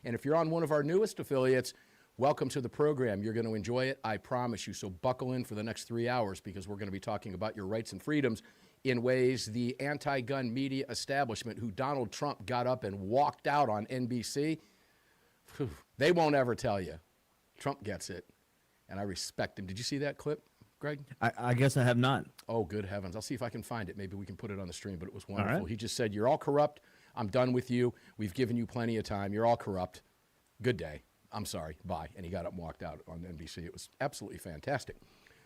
And if you're on one of our newest affiliates, welcome to the program. You're going to enjoy it, I promise you. So buckle in for the next 3 hours because we're going to be talking about your rights and freedoms in ways the anti-gun media establishment, who Donald Trump got up and walked out on NBC, they won't ever tell you. Trump gets it, and I respect him. Did you see that clip, Greg? I guess I have not. Oh, good heavens. I'll see if I can find it. Maybe we can put it on the stream, but it was wonderful. Right. He just said, you're all corrupt. I'm done with you. We've given you plenty of time. You're all corrupt. Good day. I'm sorry. Bye. And he got up and walked out on NBC. It was absolutely fantastic.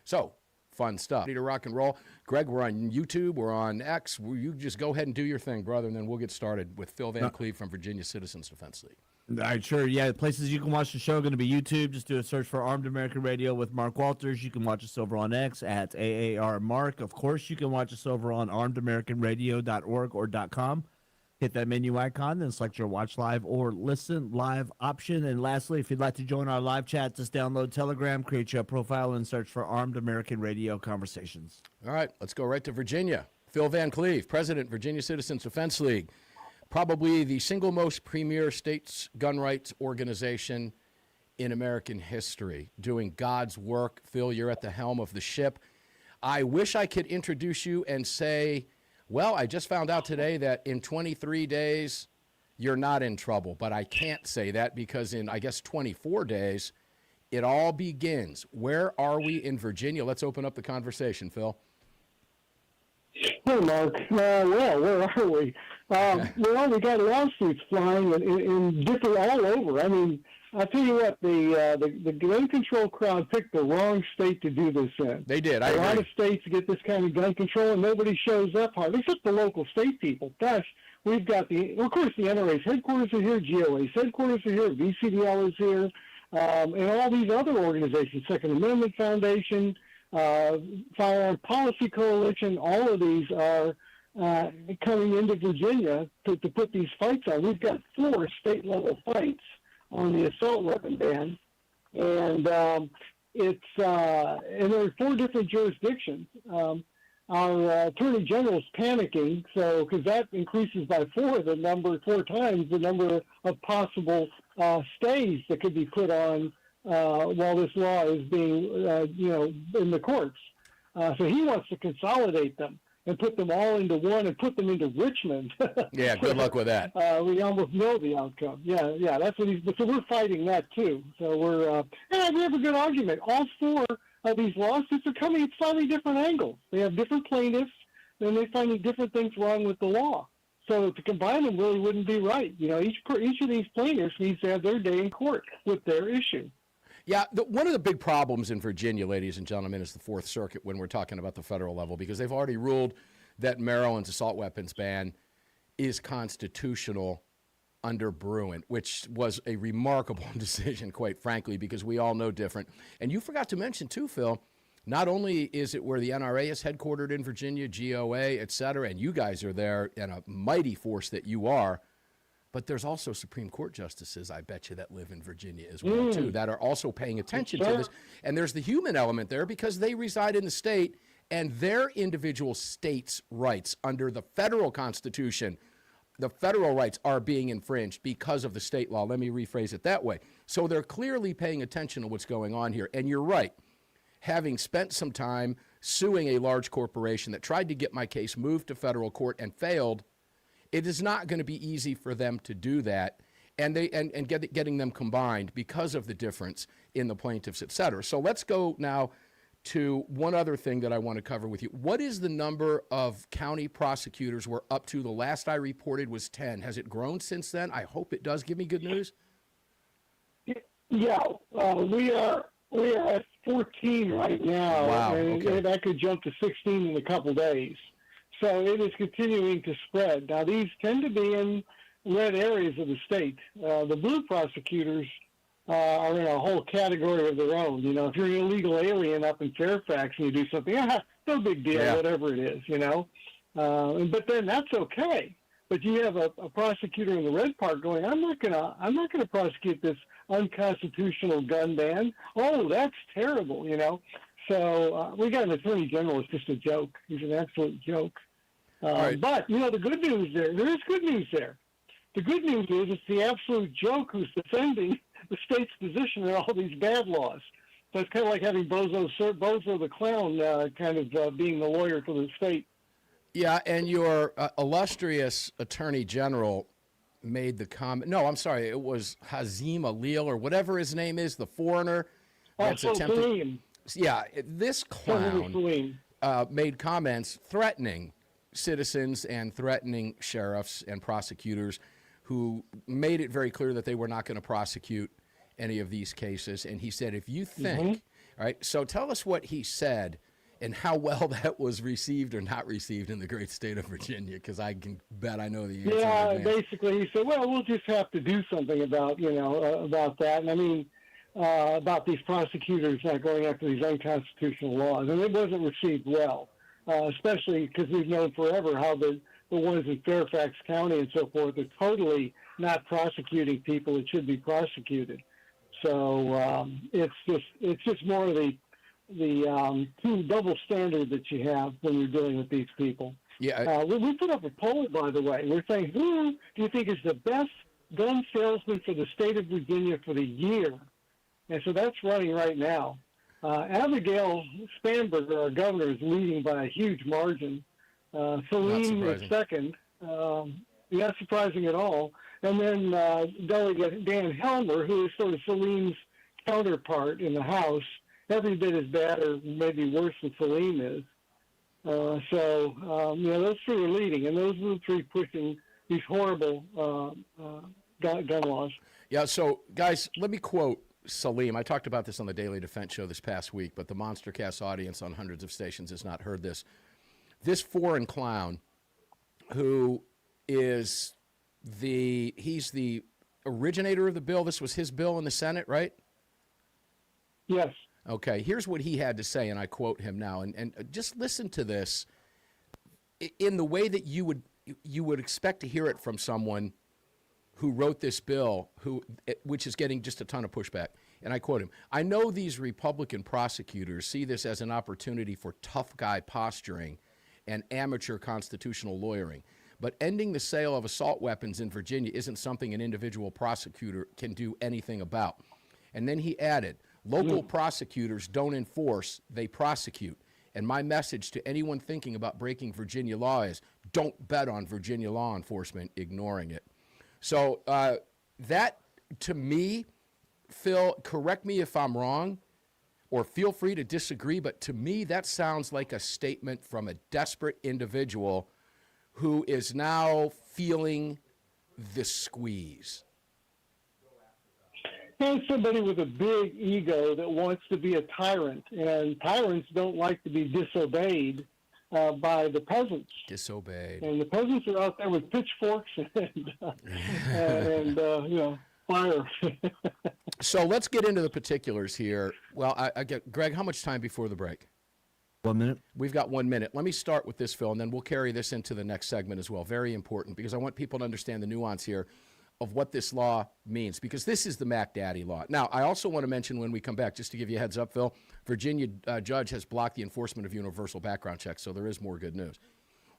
So, fun stuff. Ready to rock and roll. Greg, we're on YouTube. We're on X. You just go ahead and do your thing, brother, and then we'll get started with Phil Van Cleve from Virginia Citizens Defense League. All right, sure. Yeah, the places you can watch the show are going to be YouTube. Just do a search for Armed American Radio with Mark Walters. You can watch us over on X at AARMark. Of course, you can watch us over on armedamericanradio.org or .com. Hit that menu icon, then select your watch live or listen live option. And lastly, if you'd like to join our live chat, just download Telegram, create your profile, and search for Armed American Radio Conversations. All right, let's go right to Virginia. Phil Van Cleve, President, Virginia Citizens Defense League. Probably the single most premier states' gun rights organization in American history, doing God's work. Phil, you're at the helm of the ship. I wish I could introduce you and say, well, I just found out today that in 23 days, you're not in trouble. But I can't say that because in, I guess, 24 days, it all begins. Where are we in Virginia? Let's open up the conversation, Phil. Hey, Mark. Well, where are we? Well, we got lawsuits flying in different all over. I mean, I'll tell you what, the gun control crowd picked the wrong state to do this in. They did. I agree. A lot of states get this kind of gun control, and nobody shows up hard, except the local state people. Gosh, we've got of course, the NRA's headquarters are here, GOA's headquarters are here, VCDL is here, and all these other organizations, Second Amendment Foundation, Firearm Policy Coalition, all of these are coming into Virginia to put these fights on. We've got 4 state-level fights on the assault weapon ban, and and there are 4 different jurisdictions. Our Attorney General's panicking, because that increases by 4 times the number of possible stays that could be put on while this law is being, in the courts. So he wants to consolidate them and put them all into one and put them into Richmond. Yeah, good luck with that. We almost know the outcome. Yeah, that's what so we're fighting that too. So we have a good argument. All 4 of these lawsuits are coming at slightly different angles. They have different plaintiffs, and they're finding different things wrong with the law. So to combine them really wouldn't be right. Each of these plaintiffs needs to have their day in court with their issue. Yeah, one of the big problems in Virginia, ladies and gentlemen, is the Fourth Circuit when we're talking about the federal level, because they've already ruled that Maryland's assault weapons ban is constitutional under Bruin, which was a remarkable decision, quite frankly, because we all know different. And you forgot to mention, too, Phil, not only is it where the NRA is headquartered in Virginia, GOA, et cetera, and you guys are there in a mighty force that you are, but there's also Supreme Court justices, I bet you, that live in Virginia as well, too, that are also paying attention to this. And there's the human element there because they reside in the state, and their individual states' rights under the federal Constitution, the federal rights are being infringed because of the state law. Let me rephrase it that way. So they're clearly paying attention to what's going on here. And you're right. Having spent some time suing a large corporation that tried to get my case moved to federal court and failed, it is not going to be easy for them to do that and getting them combined because of the difference in the plaintiffs, et cetera. So let's go now to one other thing that I want to cover with you. What is the number of county prosecutors we're up to? The last I reported was 10. Has it grown since then? I hope it does. Give me good news. Yeah, we are at 14 right now. Wow, and okay. that could jump to 16 in a couple days. So it is continuing to spread. Now, these tend to be in red areas of the state. The blue prosecutors are in a whole category of their own. If you're an illegal alien up in Fairfax and you do something, no big deal, whatever it is, But then that's okay. But you have a prosecutor in the red part going, I'm not gonna prosecute this unconstitutional gun ban. Oh, that's terrible, So we got an attorney general who's just a joke. He's an absolute joke. Right. But, the good news there is good news there. The good news is it's the absolute joke who's defending the state's position in all these bad laws. So it's kind of like having Bozo the Clown being the lawyer for the state. Yeah, and your illustrious Attorney General made the comment. No, I'm sorry. It was Hazim Alil or whatever his name is, the foreigner that's attempted. Salim. Yeah, this clown Salim. made comments threatening citizens and threatening sheriffs and prosecutors who made it very clear that they were not going to prosecute any of these cases. And he said, if you think, all right, so tell us what he said and how well that was received or not received in the great state of Virginia, because I can bet I know the answer. Yeah, basically he said, well, we'll just have to do something about, about that. And I mean, about these prosecutors not going after these unconstitutional laws. And it wasn't received well, especially because we've known forever how the ones in Fairfax County and so forth are totally not prosecuting people that should be prosecuted. So it's just more of the double standard that you have when you're dealing with these people. Yeah. We put up a poll, by the way. We're saying, who do you think is the best gun salesman for the state of Virginia for the year? And so that's running right now. Abigail Spanberger, our governor, is leading by a huge margin. Salim is second. Not surprising at all. And then Delegate Dan Helmer, who is sort of Salim's counterpart in the House, every bit as bad or maybe worse than Salim is. Those three are leading, and those are the three pushing these horrible gun laws. Yeah, so, guys, let me quote Salim. I talked about this on the Daily Defense Show this past week, but the MonsterCast audience on hundreds of stations has not heard this. This foreign clown, who is he's the originator of the bill. This was his bill in the Senate, right? Yes. Okay, here's what he had to say, and I quote him now. And just listen to this in the way that you would expect to hear it from someone who wrote this bill, which is getting just a ton of pushback. And I quote him, "I know these Republican prosecutors see this as an opportunity for tough guy posturing and amateur constitutional lawyering. But ending the sale of assault weapons in Virginia isn't something an individual prosecutor can do anything about." And then he added, "Local prosecutors don't enforce, they prosecute. And my message to anyone thinking about breaking Virginia law is don't bet on Virginia law enforcement ignoring it." So that, to me, Phil, correct me if I'm wrong, or feel free to disagree, but to me that sounds like a statement from a desperate individual who is now feeling the squeeze. And somebody with a big ego that wants to be a tyrant, and tyrants don't like to be disobeyed by the peasants. Disobeyed. And the peasants are out there with pitchforks and fire. So let's get into the particulars here. Well, I get Greg, how much time before the break? 1 minute. We've got 1 minute. Let me start with this, Phil, and then we'll carry this into the next segment as well. Very important, because I want people to understand the nuance here of what this law means, because this is the Mac Daddy law. Now, I also want to mention when we come back, just to give you a heads up, Phil, Virginia judge has blocked the enforcement of universal background checks, so there is more good news.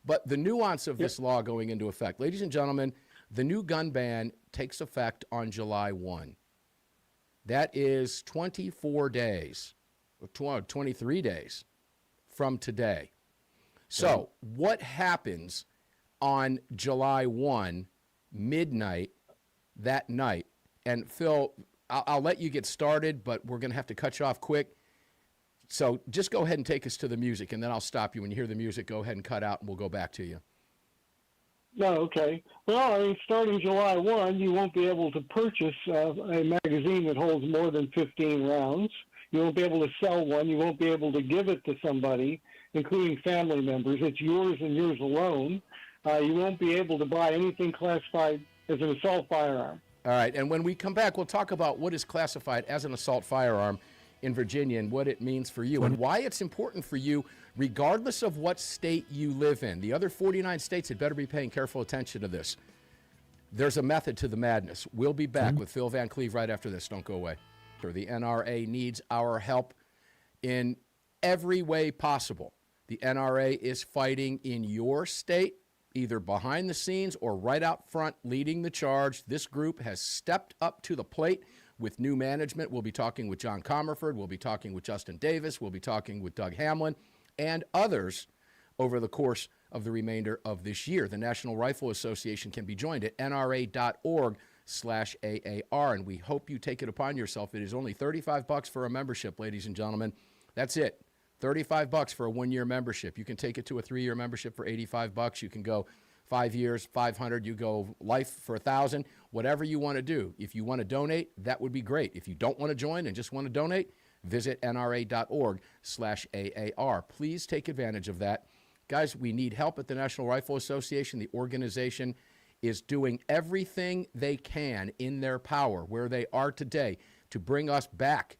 But the nuance of this law going into effect, ladies and gentlemen, the new gun ban takes effect on July 1. That is 24 days, 23 days from today. So what happens on July 1, midnight, that night? And Phil, I'll let you get started, but we're going to have to cut you off quick. So just go ahead and take us to the music, and then I'll stop you. When you hear the music, go ahead and cut out, and we'll go back to you. No, okay. Well, starting July 1, you won't be able to purchase a magazine that holds more than 15 rounds. You won't be able to sell one. You won't be able to give it to somebody, including family members. It's yours and yours alone. You won't be able to buy anything classified as an assault firearm. All right, and when we come back, we'll talk about what is classified as an assault firearm in Virginia and what it means for you and why it's important for you regardless of what state you live in. The other 49 states had better be paying careful attention to this. There's a method to the madness. We'll be back with Phil Van Cleve right after this. Don't go away. The NRA needs our help in every way possible. The NRA is fighting in your state, either behind the scenes or right out front leading the charge. This group has stepped up to the plate with new management. We'll be talking with John Comerford. We'll be talking with Justin Davis. We'll be talking with Doug Hamlin and others over the course of the remainder of this year. The National Rifle Association can be joined at nra.org/AAR, and we hope you take it upon yourself. It is only $35 for a membership, ladies and gentlemen. That's it. $35 for a 1-year membership. You can take it to a 3-year membership for $85. You can go 5 years, $500. You go life for $1,000. Whatever you want to do. If you want to donate, that would be great. If you don't want to join and just want to donate, visit nra.org/AAR. Please take advantage of that. Guys, we need help at the National Rifle Association. The organization is doing everything they can in their power, where they are today, to bring us back,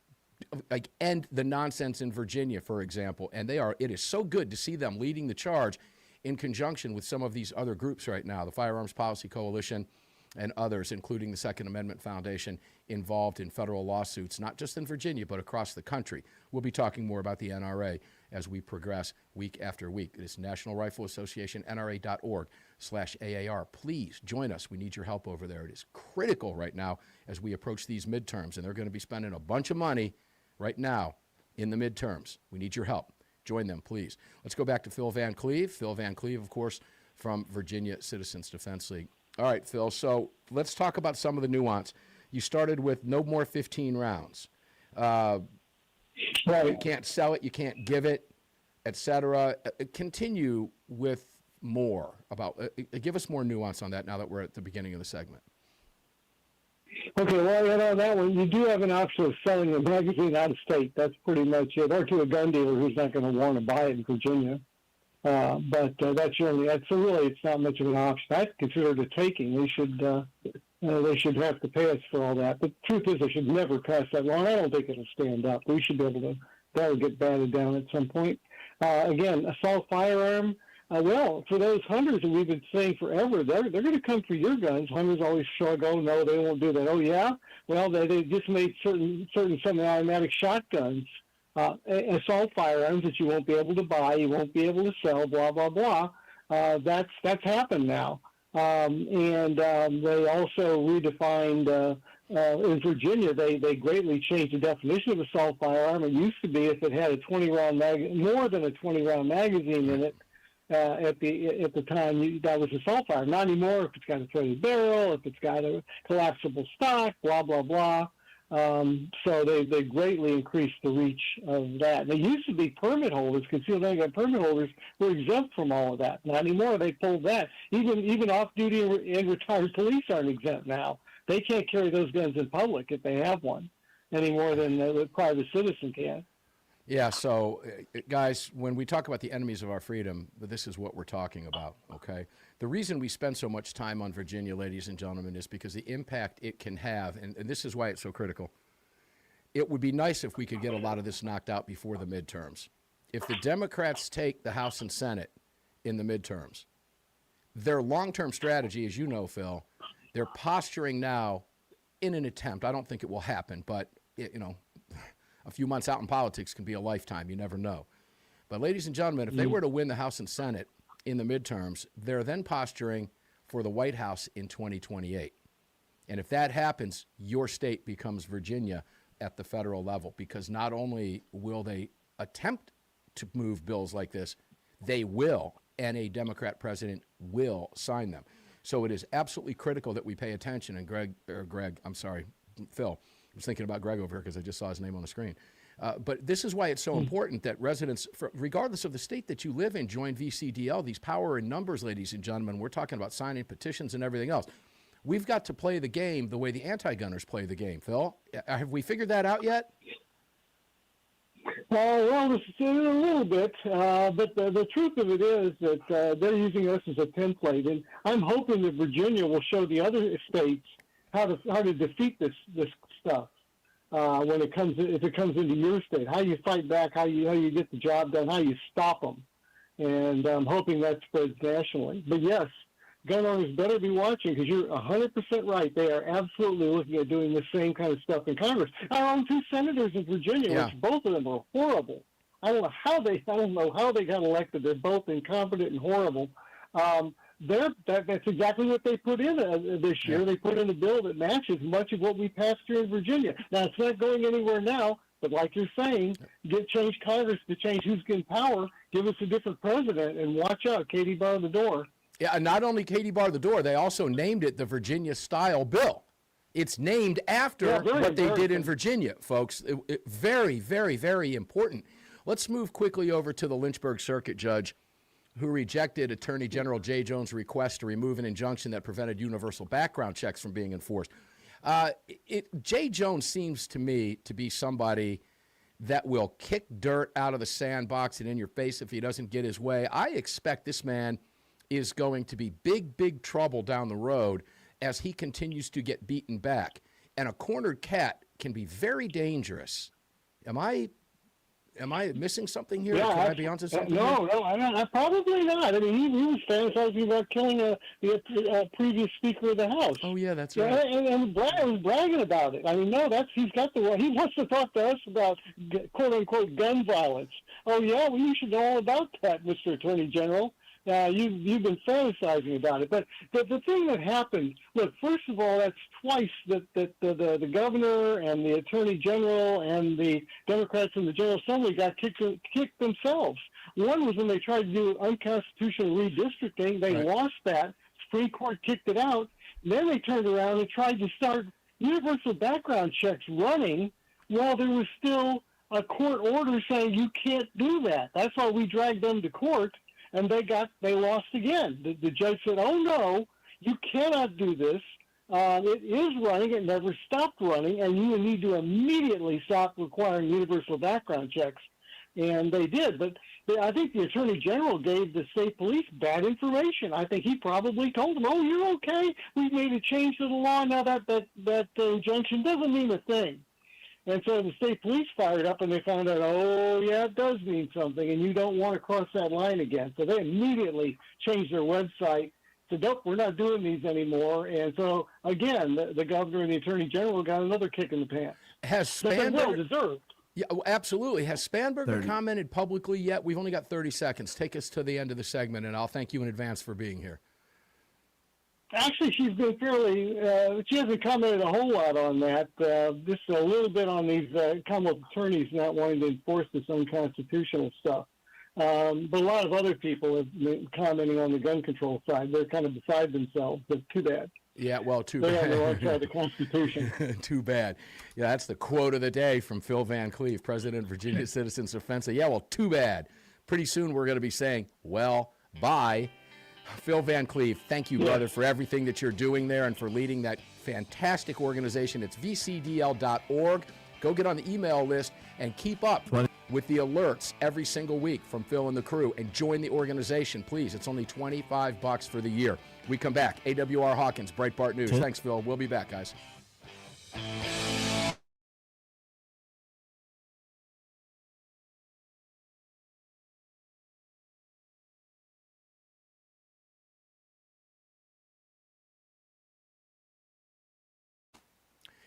like end the nonsense in Virginia, for example. And it is so good to see them leading the charge in conjunction with some of these other groups right now, the Firearms Policy Coalition and others, including the Second Amendment Foundation, involved in federal lawsuits, not just in Virginia, but across the country. We'll be talking more about the NRA as we progress week after week. It is National Rifle Association, nra.org/AAR. Please join us. We need your help over there. It is critical right now as we approach these midterms, and they're going to be spending a bunch of money right now in the midterms. We need your help. Join them, please. Let's go back to Phil Van Cleve. Phil Van Cleve, of course, from Virginia Citizens Defense League. All right, Phil, so let's talk about some of the nuance. You started with no more 15 rounds. Right. You can't sell it, you can't give it, etc. Continue with more about, give us more nuance on that now that we're at the beginning of the segment. Okay, well, on that one, you do have an option of selling a magazine out of state. That's pretty much it, or to a gun dealer who's not going to want to buy it in Virginia. But that's so really it's not much of an option. I consider it a taking. They should have to pay us for all that. But the truth is, they should never pass that law. I don't think it'll stand up. We should be able to, that'll get batted down at some point. Again, assault firearm. Well, for those hunters that we've been saying forever, they're going to come for your guns. Hunters always shrug, oh, no, they won't do that. Oh, yeah? Well, they just made certain semi-automatic shotguns, assault firearms that you won't be able to buy, you won't be able to sell, blah, blah, blah. That's happened now. And they also redefined, in Virginia, they greatly changed the definition of assault firearm. It used to be if it had a 20-round more than a 20-round magazine in it, at the time, that was assault firearm. Not anymore. If it's got a threaded barrel, if it's got a collapsible stock, blah blah blah. So they greatly increased the reach of that. They used to be permit holders, concealed handgun permit holders were exempt from all of that. Not anymore. They pulled that. Even off-duty and retired police aren't exempt now. They can't carry those guns in public if they have one any more than a private citizen can. Yeah, so, guys, when we talk about the enemies of our freedom, this is what we're talking about, okay? The reason we spend so much time on Virginia, ladies and gentlemen, is because the impact it can have, and this is why it's so critical. It would be nice if we could get a lot of this knocked out before the midterms. If the Democrats take the House and Senate in the midterms, their long-term strategy, as you know, Phil, they're posturing now in an attempt. I don't think it will happen, but, a few months out in politics can be a lifetime. You never know. But, ladies and gentlemen, if they were to win the House and Senate in the midterms, they're then posturing for the White House in 2028. And if that happens, your state becomes Virginia at the federal level, because not only will they attempt to move bills like this, they will, and a Democrat president will sign them. So it is absolutely critical that we pay attention. And Phil, I was thinking about Greg over here because I just saw his name on the screen. But this is why it's so important that residents, regardless of the state that you live in, join VCDL. These power in numbers, ladies and gentlemen. We're talking about signing petitions and everything else. We've got to play the game the way the anti-gunners play the game. Phil, have we figured that out yet? Well, it's a little bit, but the truth of it is that they're using us as a template, and I'm hoping that Virginia will show the other states how to defeat this stuff when it comes into your state. How you fight back, how you get the job done, how you stop them, and I'm hoping that spreads nationally. But yes, gun owners better be watching, because you're 100% right. They are absolutely looking at doing the same kind of stuff in Congress. Our own 2 senators in Virginia, which both of them are horrible. I don't know how they got elected. They're both incompetent and horrible. That's exactly what they put in this year. They put in a bill that matches much of what we passed here in Virginia. Now, it's not going anywhere now, but like you're saying, change Congress to change who's in power, give us a different president, and watch out, Katie bar the door. Yeah, and not only Katie bar the door, they also named it the Virginia-style bill. It's named after what they did in Virginia, folks. Very, very, very important. Let's move quickly over to the Lynchburg Circuit Judge, who rejected Attorney General Jay Jones' request to remove an injunction that prevented universal background checks from being enforced. Jay Jones seems to me to be somebody that will kick dirt out of the sandbox and in your face if he doesn't get his way. I expect this man is going to be big, big trouble down the road as he continues to get beaten back. And a cornered cat can be very dangerous. Am I missing something here? Yeah, Can I be onto something? No, I'm probably not. I mean, he was fantasizing about killing the previous Speaker of the House. Oh, yeah, that's right. And was bragging about it. I mean, no, he's got the right. He wants to talk to us about quote unquote gun violence. Oh yeah, well you should know all about that, Mr. Attorney General. You've been fantasizing about it. But the thing that happened, look, first of all, that's twice that the governor and the attorney general and the Democrats in the General Assembly got kicked themselves. One was when they tried to do unconstitutional redistricting. They lost that. Supreme Court kicked it out. Then they turned around and tried to start universal background checks running while there was still a court order saying you can't do that. That's why we dragged them to court. And they lost again. The judge said, "Oh no, you cannot do this. It is running. It never stopped running, and you need to immediately stop requiring universal background checks." And they did. But I think the Attorney General gave the state police bad information. I think he probably told them, "Oh, you're okay. We've made a change to the law now. That injunction doesn't mean a thing." And so the state police fired up and they found out, oh, yeah, it does mean something, and you don't want to cross that line again. So they immediately changed their website, said, nope, we're not doing these anymore. And so, again, the governor and the attorney general got another kick in the pants. Has Spanberger... well deserved. Yeah, absolutely. Has Spanberger commented publicly yet? We've only got 30 seconds. Take us to the end of the segment, and I'll thank you in advance for being here. Actually, she's been fairly, she hasn't commented a whole lot on that. Just a little bit on these Commonwealth attorneys not wanting to enforce this unconstitutional stuff. But a lot of other people have been commenting on the gun control side. They're kind of beside themselves, but too bad. Yeah, well, too They're bad. on the wrong side of the Constitution. Too bad. Yeah, that's the quote of the day from Phil Van Cleve, President of Virginia Citizens Defense. Yeah, well, too bad. Pretty soon we're going to be saying, well, bye. Phil Van Cleve, thank you, brother, for everything that you're doing there and for leading that fantastic organization. It's vcdl.org. Go get on the email list and keep up with the alerts every single week from Phil and the crew, and join the organization, please. It's only $25 for the year. We come back. AWR Hawkins, Breitbart News. Thanks, Phil. We'll be back, guys.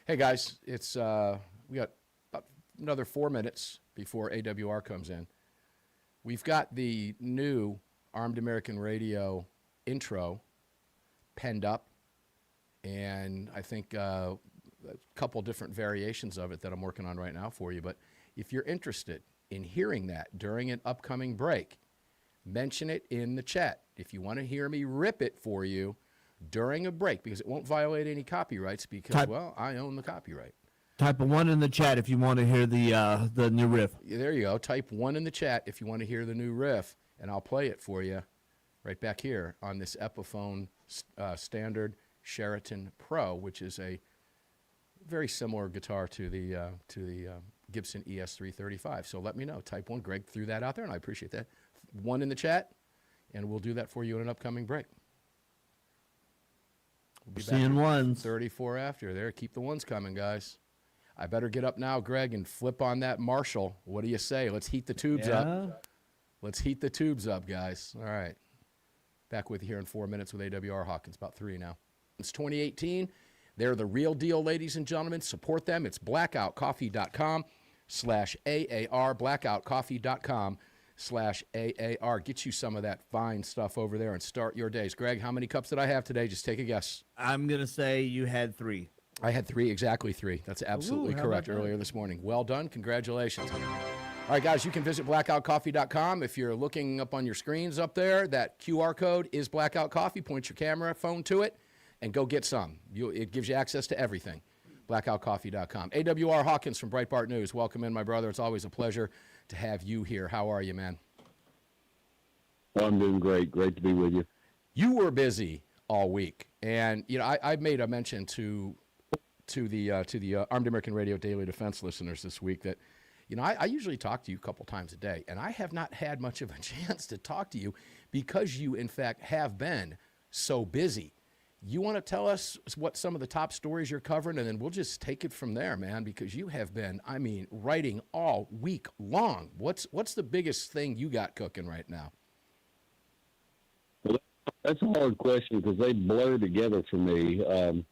Hey guys, it's we got about another 4 minutes before AWR comes in. We've got the new Armed American Radio intro penned up, and I think a couple different variations of it that I'm working on right now for you. But if you're interested in hearing that during an upcoming break, mention it in the chat. If you want to hear me rip it for you during a break, because it won't violate any copyrights, because, well, I own the copyright. Type a 1 in the chat if you want to hear the new riff. There you go. Type 1 in the chat if you want to hear the new riff, and I'll play it for you right back here on this Epiphone standard Sheraton Pro, which is a very similar guitar to the Gibson ES335. So let me know. Type 1. Greg threw that out there, and I appreciate that. 1 in the chat, and we'll do that for you in an upcoming break. We'll be seeing ones. 34 after. There, keep the ones coming, guys. I better get up now, Greg, and flip on that Marshall. What do you say? Let's heat the tubes up. Let's heat the tubes up, guys. All right. Back with you here in 4 minutes with AWR Hawkins, about 3 now. It's 2018. They're the real deal, ladies and gentlemen. Support them. It's blackoutcoffee.com/AAR, blackoutcoffee.com/AAR. AAR. Get you some of that fine stuff over there and start your days. Greg, how many cups did I have today? Just take a guess. I'm going to say you had 3. I had 3, exactly 3. That's absolutely correct earlier this morning. Well done. Congratulations. All right, guys, you can visit blackoutcoffee.com. If you're looking up on your screens up there, that QR code is Blackout Coffee. Point your camera phone to it and go get some. It gives you access to everything. blackoutcoffee.com. AWR Hawkins from Breitbart News. Welcome in, my brother. It's always a pleasure to have you here. How are you, man? Well, I'm doing great. Great to be with you. You were busy all week, and I made a mention to the Armed American Radio Daily Defense listeners this week that I usually talk to you a couple times a day, and I have not had much of a chance to talk to you because you, in fact, have been so busy. You want to tell us what some of the top stories you're covering, and then we'll just take it from there, man, because you have been, writing all week long. What's the biggest thing you got cooking right now? Well, that's a hard question because they blur together for me. I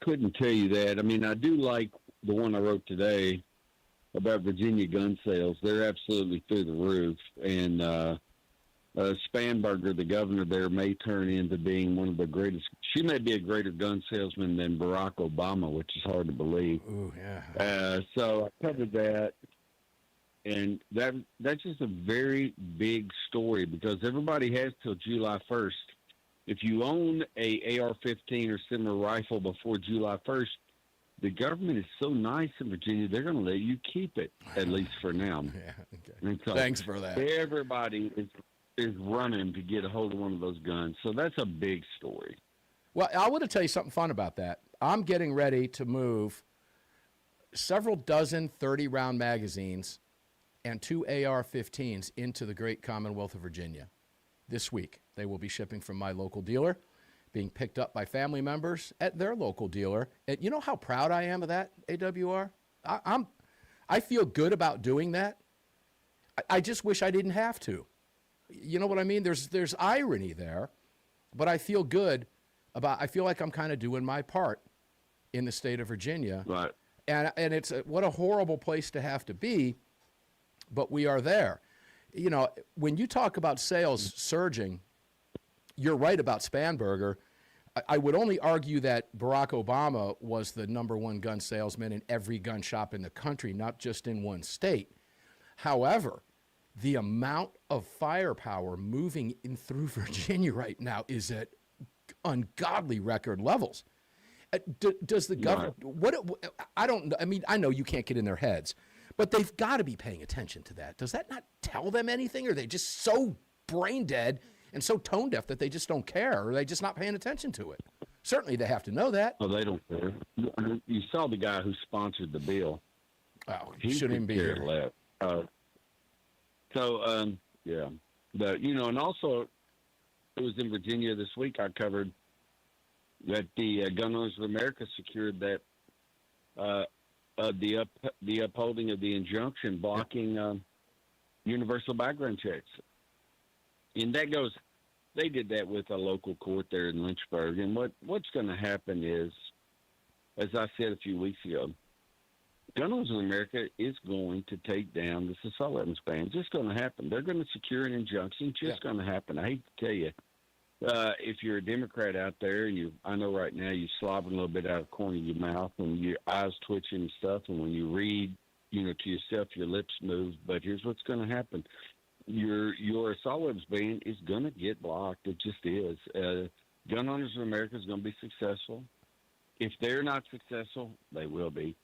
couldn't tell you that. I do like the one I wrote today about Virginia gun sales. They're absolutely through the roof. And Spanberger, the governor there, may turn into being one of the greatest. She may be a greater gun salesman than Barack Obama, which is hard to believe. Ooh, yeah. So I covered that. And that's just a very big story because everybody has till July 1st. If you own a AR-15 or similar rifle before July 1st, the government is so nice in Virginia, they're going to let you keep it, at least for now. Yeah, okay. And so thanks for that. Everybody is running to get a hold of one of those guns. So that's a big story. Well, I want to tell you something fun about that. I'm getting ready to move several dozen 30-round magazines and 2 AR-15s into the great Commonwealth of Virginia this week. They will be shipping from my local dealer, being picked up by family members at their local dealer. And you know how proud I am of that, AWR? I feel good about doing that. I just wish I didn't have to. You know what I mean? There's irony there, but I feel good about. I feel like I'm kind of doing my part in the state of Virginia. Right. And it's what a horrible place to have to be, but we are there. When you talk about sales surging, you're right about Spanberger. I would only argue that Barack Obama was the #1 gun salesman in every gun shop in the country, not just in one state. However, the amount of firepower moving in through Virginia right now is at ungodly record levels. Does the government, I don't know. I know you can't get in their heads, but they've got to be paying attention to that. Does that not tell them anything? Or are they just so brain dead and so tone deaf that they just don't care, or are they just not paying attention to it? Certainly they have to know that. Oh, they don't care. You saw the guy who sponsored the bill. Oh, he shouldn't even be here. Yeah. But, and also it was in Virginia this week I covered that the Gun Owners of America secured that the upholding of the injunction blocking universal background checks. And that goes, they did that with a local court there in Lynchburg. And what's going to happen is, as I said a few weeks ago, Gun Owners of America is going to take down this assault weapons ban. It's just going to happen. They're going to secure an injunction. It's just going to happen. I hate to tell you, if you're a Democrat out there, I know right now you're slobbering a little bit out of the corner of your mouth and your eyes twitching and stuff. And when you read, to yourself, your lips move. But here's what's going to happen. Your assault weapons ban is going to get blocked. It just is. Gun Owners of America is going to be successful. If they're not successful, they will be.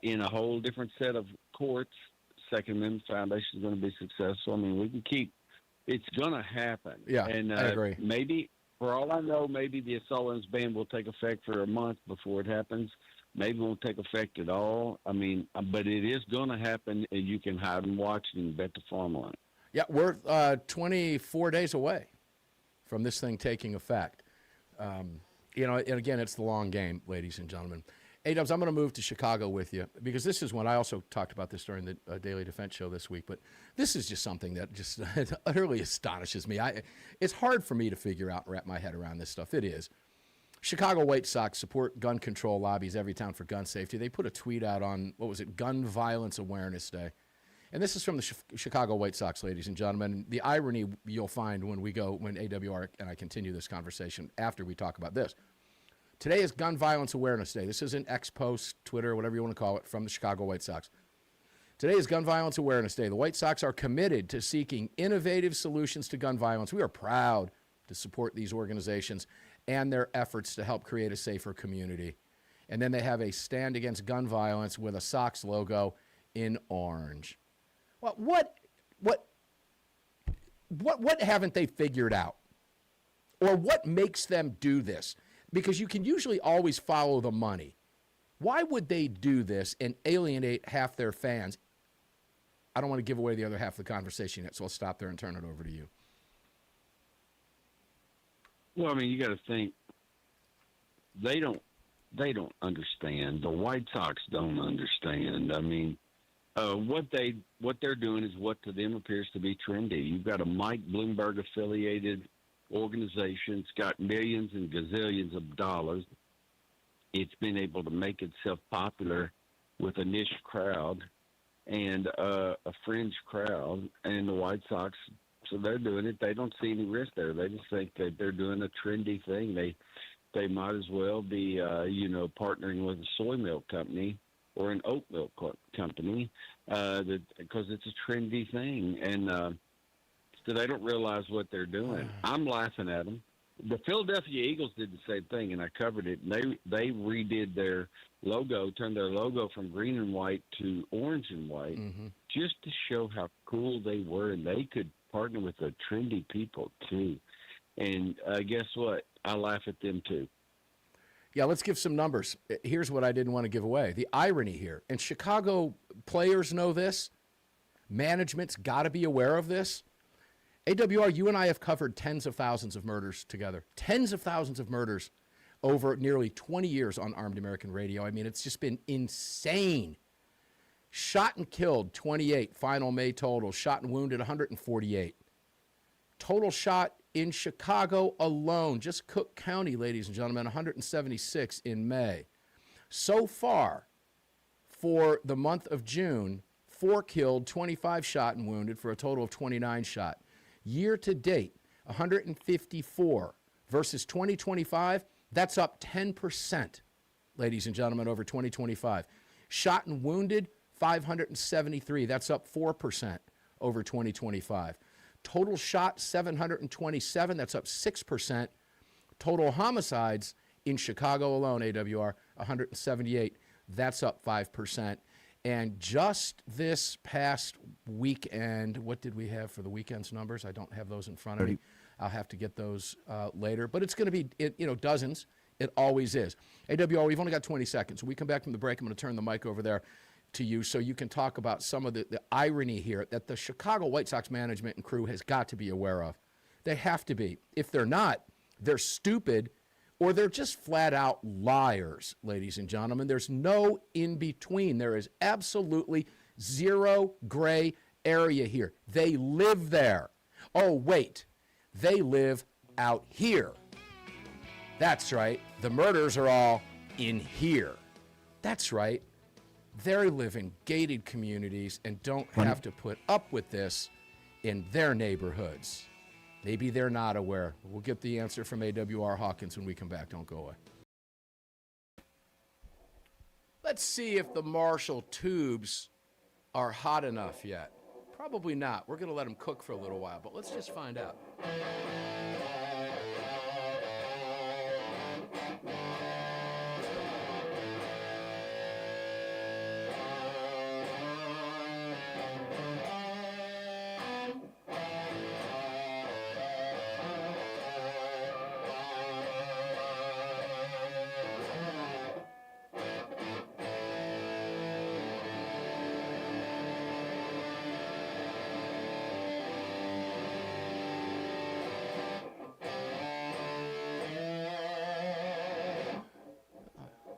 In a whole different set of courts, Second Amendment Foundation is going to be successful. We can keep. It's going to happen. Yeah, and I agree. Maybe, for all I know, maybe the assault weapons ban will take effect for a month before it happens. Maybe it won't take effect at all. But it is going to happen, and you can hide and watch and bet the farm on it. Yeah, we're 24 days away from this thing taking effect. And again, it's the long game, ladies and gentlemen. A-Dubs, I'm going to move to Chicago with you because this is when I also talked about this during the Daily Defense Show this week, but this is just something that just utterly astonishes me. It's hard for me to figure out and wrap my head around this stuff. It is. Chicago White Sox support gun control lobbies every town for gun safety. They put a tweet out on, Gun Violence Awareness Day. And this is from the Chicago White Sox, ladies and gentlemen. The irony you'll find when AWR and I continue this conversation after we talk about this. Today is Gun Violence Awareness Day. This is an X-Post, Twitter, whatever you want to call it, from the Chicago White Sox. Today is Gun Violence Awareness Day. The White Sox are committed to seeking innovative solutions to gun violence. We are proud to support these organizations and their efforts to help create a safer community. And then they have a stand against gun violence with a Sox logo in orange. Well, what haven't they figured out? Or what makes them do this? Because you can usually always follow the money. Why would they do this and alienate half their fans? I don't want to give away the other half of the conversation yet, so I'll stop there and turn it over to you. Well, I mean, you got to think they don't understand. The White Sox don't understand. I mean, what they're doing is what to them appears to be trendy. You've got a Mike Bloomberg affiliated organization. It's got millions and gazillions of dollars. It's been able to make itself popular with a niche crowd and a fringe crowd, and the White Sox, so they're doing it. They don't see any risk there. They just think that they're doing a trendy thing. They might as well be, partnering with a soy milk company or an oat milk company because it's a trendy thing. And so they don't realize what they're doing. I'm laughing at them. The Philadelphia Eagles did the same thing, and I covered it. And they redid their logo, turned their logo from green and white to orange and white, just to show how cool they were, and they could partner with the trendy people too. And guess what? I laugh at them too. Yeah, let's give some numbers. Here's what I didn't want to give away. The irony here, and Chicago players know this. Management's got to be aware of this. AWR, you and I have covered tens of thousands of murders together. Tens of thousands of murders over nearly 20 years on Armed American Radio. I mean, it's just been insane. Shot and killed, 28. Final May total. Shot and wounded, 148. Total shot in Chicago alone, just Cook County, ladies and gentlemen, 176 in May. So far, for the month of June, 4 killed, 25 shot and wounded for a total of 29 shot. Year to date, 154 versus 2025, that's up 10%, ladies and gentlemen, over 2025. Shot and wounded, 573, that's up 4% over 2025. Total shot, 727, that's up 6%. Total homicides in Chicago alone, AWR, 178, that's up 5%. And just this past weekend, what did we have for the weekend's numbers? I don't have those in front of me. I'll have to get those later. But it's going to be, dozens. It always is. AWR, we've only got 20 seconds. When we come back from the break, I'm going to turn the mic over there to you so you can talk about some of the irony here that the Chicago White Sox management and crew has got to be aware of. They have to be. If they're not, they're stupid or they're just flat out liars, ladies and gentlemen. There's no in between. There is absolutely zero gray area here. They live there. Oh, wait, they live out here. That's right. The murders are all in here. That's right. They live in gated communities and don't have to put up with this in their neighborhoods. Maybe they're not aware. We'll get the answer from AWR Hawkins when we come back. Don't go away. Let's see if the Marshall tubes are hot enough yet. Probably not. We're going to let them cook for a little while, but let's just find out.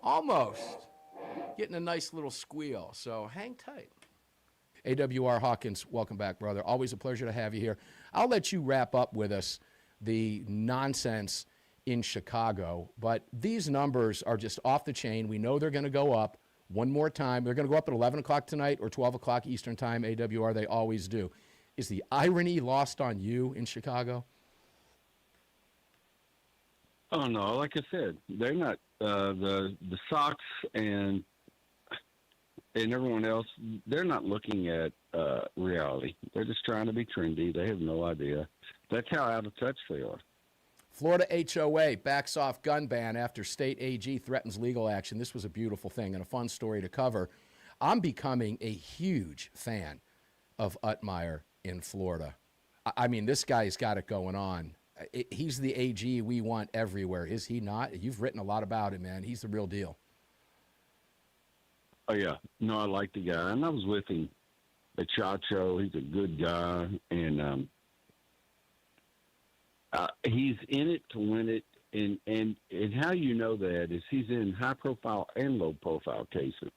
Almost. Getting a nice little squeal, so hang tight. AWR Hawkins, welcome back, brother. Always a pleasure to have you here. I'll let you wrap up with us the nonsense in Chicago, but these numbers are just off the chain. We know they're going to go up. one more time. They're going to go up at 11 o'clock tonight or 12 o'clock Eastern time, AWR. They always do. Is the irony lost on you in Chicago? Oh no, like I said, they're not the Sox and everyone else. They're not looking at reality. They're just trying to be trendy. They have no idea. That's how out of touch they are. Florida HOA backs off gun ban after state AG threatens legal action. This was a beautiful thing and a fun story to cover. I'm becoming a huge fan of Uttmeyer in Florida. I mean, this guy's got it going on. He's the AG we want everywhere, is he not? You've written a lot about him, man. He's the real deal. Oh yeah, no, I like the guy, and I was with him at Chacho. He's a good guy, and he's in it to win it. And how you know that is he's in high profile and low profile cases.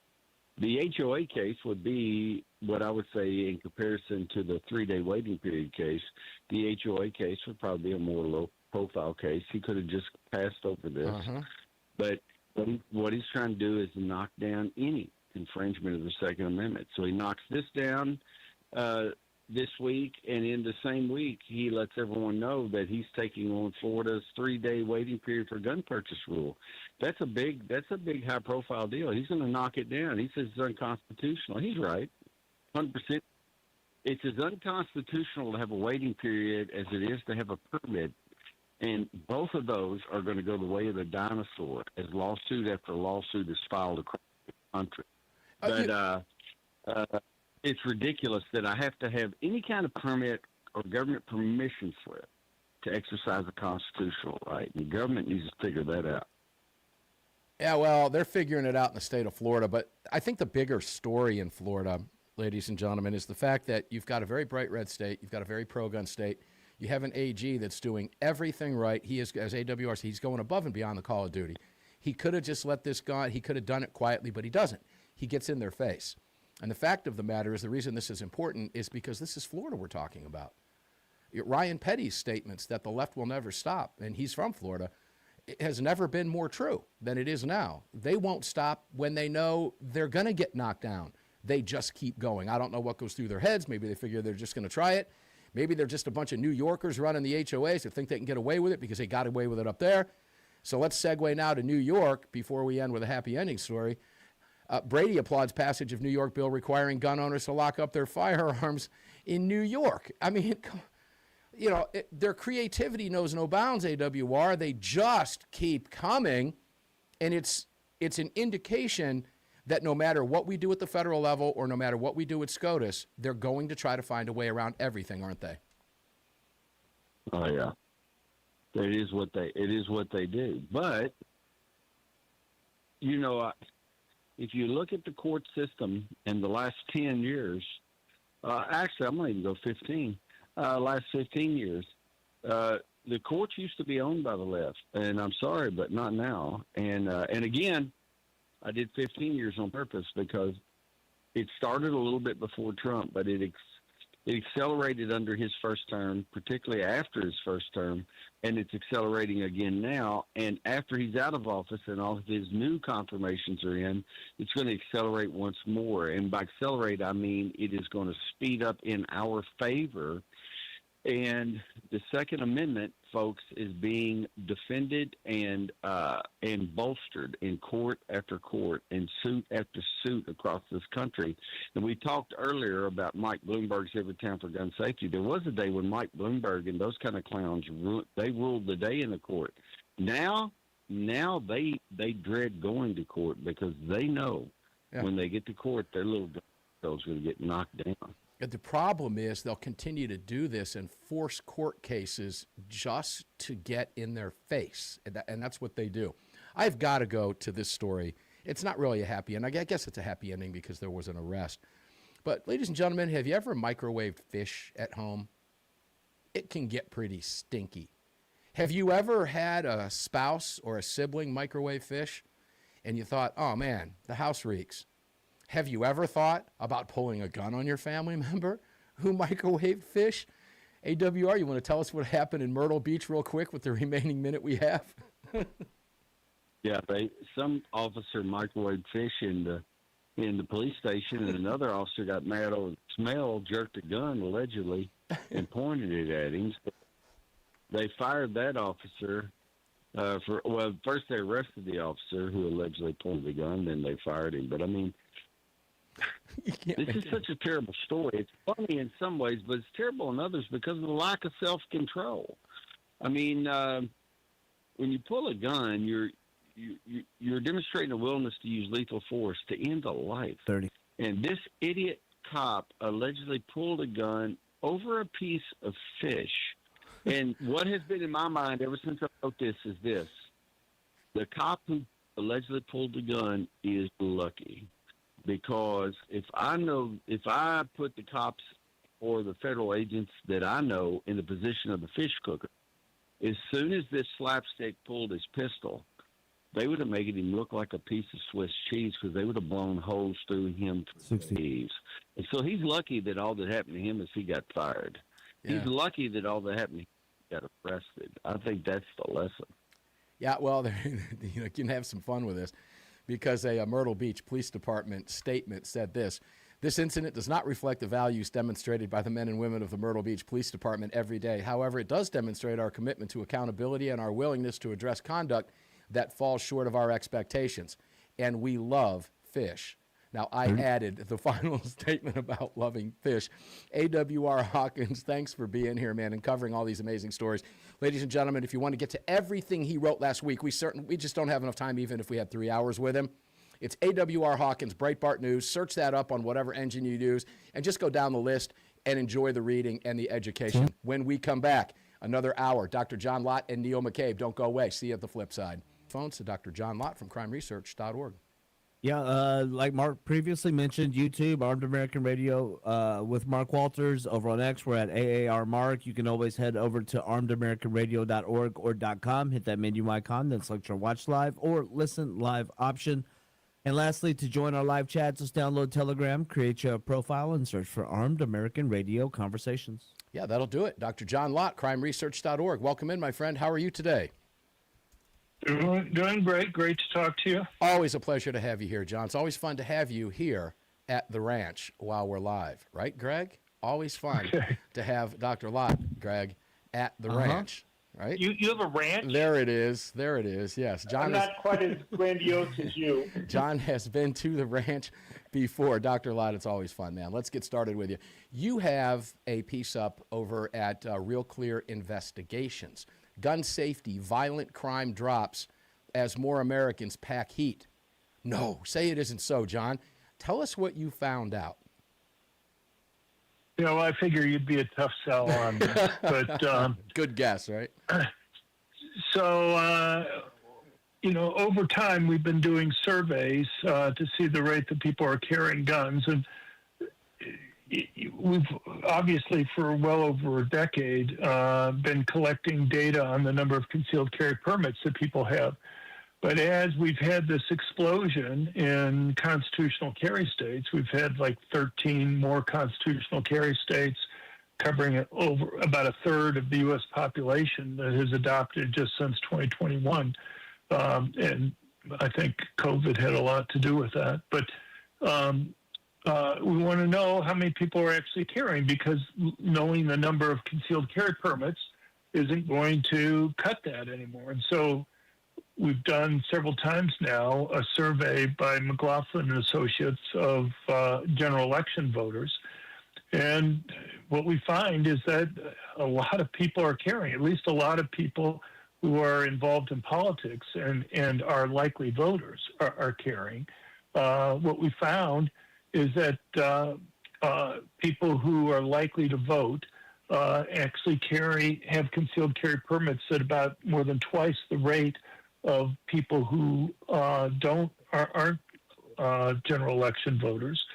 The HOA case would be what I would say in comparison to the 3-day waiting period case. The HOA case would probably be a more low profile case. He could have just passed over this. But what he's trying to do is knock down any infringement of the Second Amendment. So he knocks this down this week, and in the same week, he lets everyone know that he's taking on Florida's 3-day waiting period for gun purchase rule. That's a big high-profile deal. He's going to knock it down. He says it's unconstitutional. He's right, 100%. It's as unconstitutional to have a waiting period as it is to have a permit. And both of those are going to go the way of the dinosaur as lawsuit after lawsuit is filed across the country. But it's ridiculous that I have to have any kind of permit or government permission slip to exercise a constitutional right. And the government needs to figure that out. Yeah, well, they're figuring it out in the state of Florida. But I think the bigger story in Florida, ladies and gentlemen, is the fact that you've got a very bright red state. You've got a very pro-gun state. You have an AG that's doing everything right. He is, as AWR, he's going above and beyond the call of duty. He could have just let this go. He could have done it quietly, but he doesn't. He gets in their face. And the fact of the matter is the reason this is important is because this is Florida we're talking about. Ryan Petty's statements that the left will never stop, and he's from Florida, it has never been more true than it is now. They won't stop when they know they're going to get knocked down. They just keep going. I don't know what goes through their heads. Maybe they figure they're just going to try it. Maybe they're just a bunch of New Yorkers running the HOAs that think they can get away with it because they got away with it up there. So let's segue now to New York before we end with a happy ending story. Brady applauds passage of New York bill requiring gun owners to lock up their firearms in New York. I mean, you know, their creativity knows no bounds, AWR. They just keep coming, and it's an indication that no matter what we do at the federal level or no matter what we do at SCOTUS, they're going to try to find a way around everything, aren't they? Oh yeah, it is what they do. But you know, if you look at the court system in the last 10 years, actually I'm going to go 15. Last 15 years, the courts used to be owned by the left, and I'm sorry, but not now. And again, I did 15 years on purpose because it started a little bit before Trump, but it accelerated under his first term, particularly after his first term, and it's accelerating again now. And after he's out of office and all of his new confirmations are in, it's going to accelerate once more. And by accelerate, I mean it is going to speed up in our favor. And the Second Amendment, folks, is being defended and bolstered in court after court and suit after suit across this country. And we talked earlier about Mike Bloomberg's Every Town for Gun Safety. There was a day when Mike Bloomberg and those kind of clowns, they ruled the day in the court. Now they dread going to court because they know when they get to court, their little girl's going to get knocked down. The problem is they'll continue to do this and force court cases just to get in their face, and that's what they do. I've got to go to this story. It's not really a happy ending. I guess it's a happy ending because there was an arrest. But, ladies and gentlemen, have you ever microwaved fish at home? It can get pretty stinky. Have you ever had a spouse or a sibling microwave fish, and you thought, oh, man, the house reeks? Have you ever thought about pulling a gun on your family member who microwaved fish? AWR, you want to tell us what happened in Myrtle Beach real quick with the remaining minute we have? Yeah, some officer microwaved fish, and in the police station, and another officer got mad over the smell, jerked a gun allegedly, and pointed it at him. So they fired that officer. First they arrested the officer who allegedly pointed the gun, then they fired him. But I mean, this is such a terrible story. It's funny in some ways, but it's terrible in others because of the lack of self-control. I mean, when you pull a gun, you're demonstrating a willingness to use lethal force to end a life. 30. And this idiot cop allegedly pulled a gun over a piece of fish. And what has been in my mind ever since I wrote this is this. The cop who allegedly pulled the gun is lucky. Because if I put the cops or the federal agents that I know in the position of the fish cooker, as soon as this slapstick pulled his pistol, they would have made him look like a piece of Swiss cheese because they would have blown holes through him to leaves. And so he's lucky that all that happened to him is he got fired. Yeah. He's lucky that all that happened to him got arrested. I think that's the lesson. Yeah, well, you can have some fun with this because a Myrtle Beach Police Department statement said this. This incident does not reflect the values demonstrated by the men and women of the Myrtle Beach Police Department every day. However, it does demonstrate our commitment to accountability and our willingness to address conduct that falls short of our expectations. And we love fish. Now, I added the final statement about loving fish. AWR Hawkins, thanks for being here, man, and covering all these amazing stories. Ladies and gentlemen, if you want to get to everything he wrote last week, we just don't have enough time even if we had 3 hours with him. It's AWR Hawkins, Breitbart News. Search that up on whatever engine you use, and just go down the list and enjoy the reading and the education. When we come back, another hour, Dr. John Lott and Neil McCabe. Don't go away. See you at the flip side. Phones to Dr. John Lott from crimeresearch.org. Yeah, like Mark previously mentioned, YouTube, Armed American Radio with Mark Walters. Over on X, we're at AAR Mark. You can always head over to armedamericanradio.org or .com. Hit that menu icon, then select your watch live or listen live option. And lastly, to join our live chat, just download Telegram, create your profile, and search for Armed American Radio Conversations. Yeah, that'll do it. Dr. John Lott, crimeresearch.org. Welcome in, my friend. How are you today? Doing great. Great to talk to you. Always a pleasure to have you here, John. It's always fun to have you here at the ranch while we're live. Right, Greg? Always fun to have Dr. Lott, Greg, at the ranch. Right? You have a ranch? There it is. There it is. Yes. John I'm not quite as grandiose as you. John has been to the ranch before. Dr. Lott, it's always fun, man. Let's get started with you. You have a piece up over at Real Clear Investigations. Gun safety, violent crime drops as more Americans pack heat. No, say it isn't so, John. Tell us what you found out. You know, I figure you'd be a tough sell on this, but good guess, right? So, over time we've been doing surveys to see the rate that people are carrying guns, and we've obviously for well over a decade been collecting data on the number of concealed carry permits that people have. But as we've had this explosion in constitutional carry states, we've had like 13 more constitutional carry states covering over about a third of the U.S. population that has adopted just since 2021. And I think COVID had a lot to do with that. But we want to know how many people are actually carrying, because knowing the number of concealed carry permits isn't going to cut that anymore. And so we've done several times now a survey by McLaughlin and Associates of general election voters. And what we find is that a lot of people are carrying, at least a lot of people who are involved in politics and are likely voters are carrying. What we found is that people who are likely to vote actually have concealed carry permits at about more than twice the rate of people who aren't general election voters.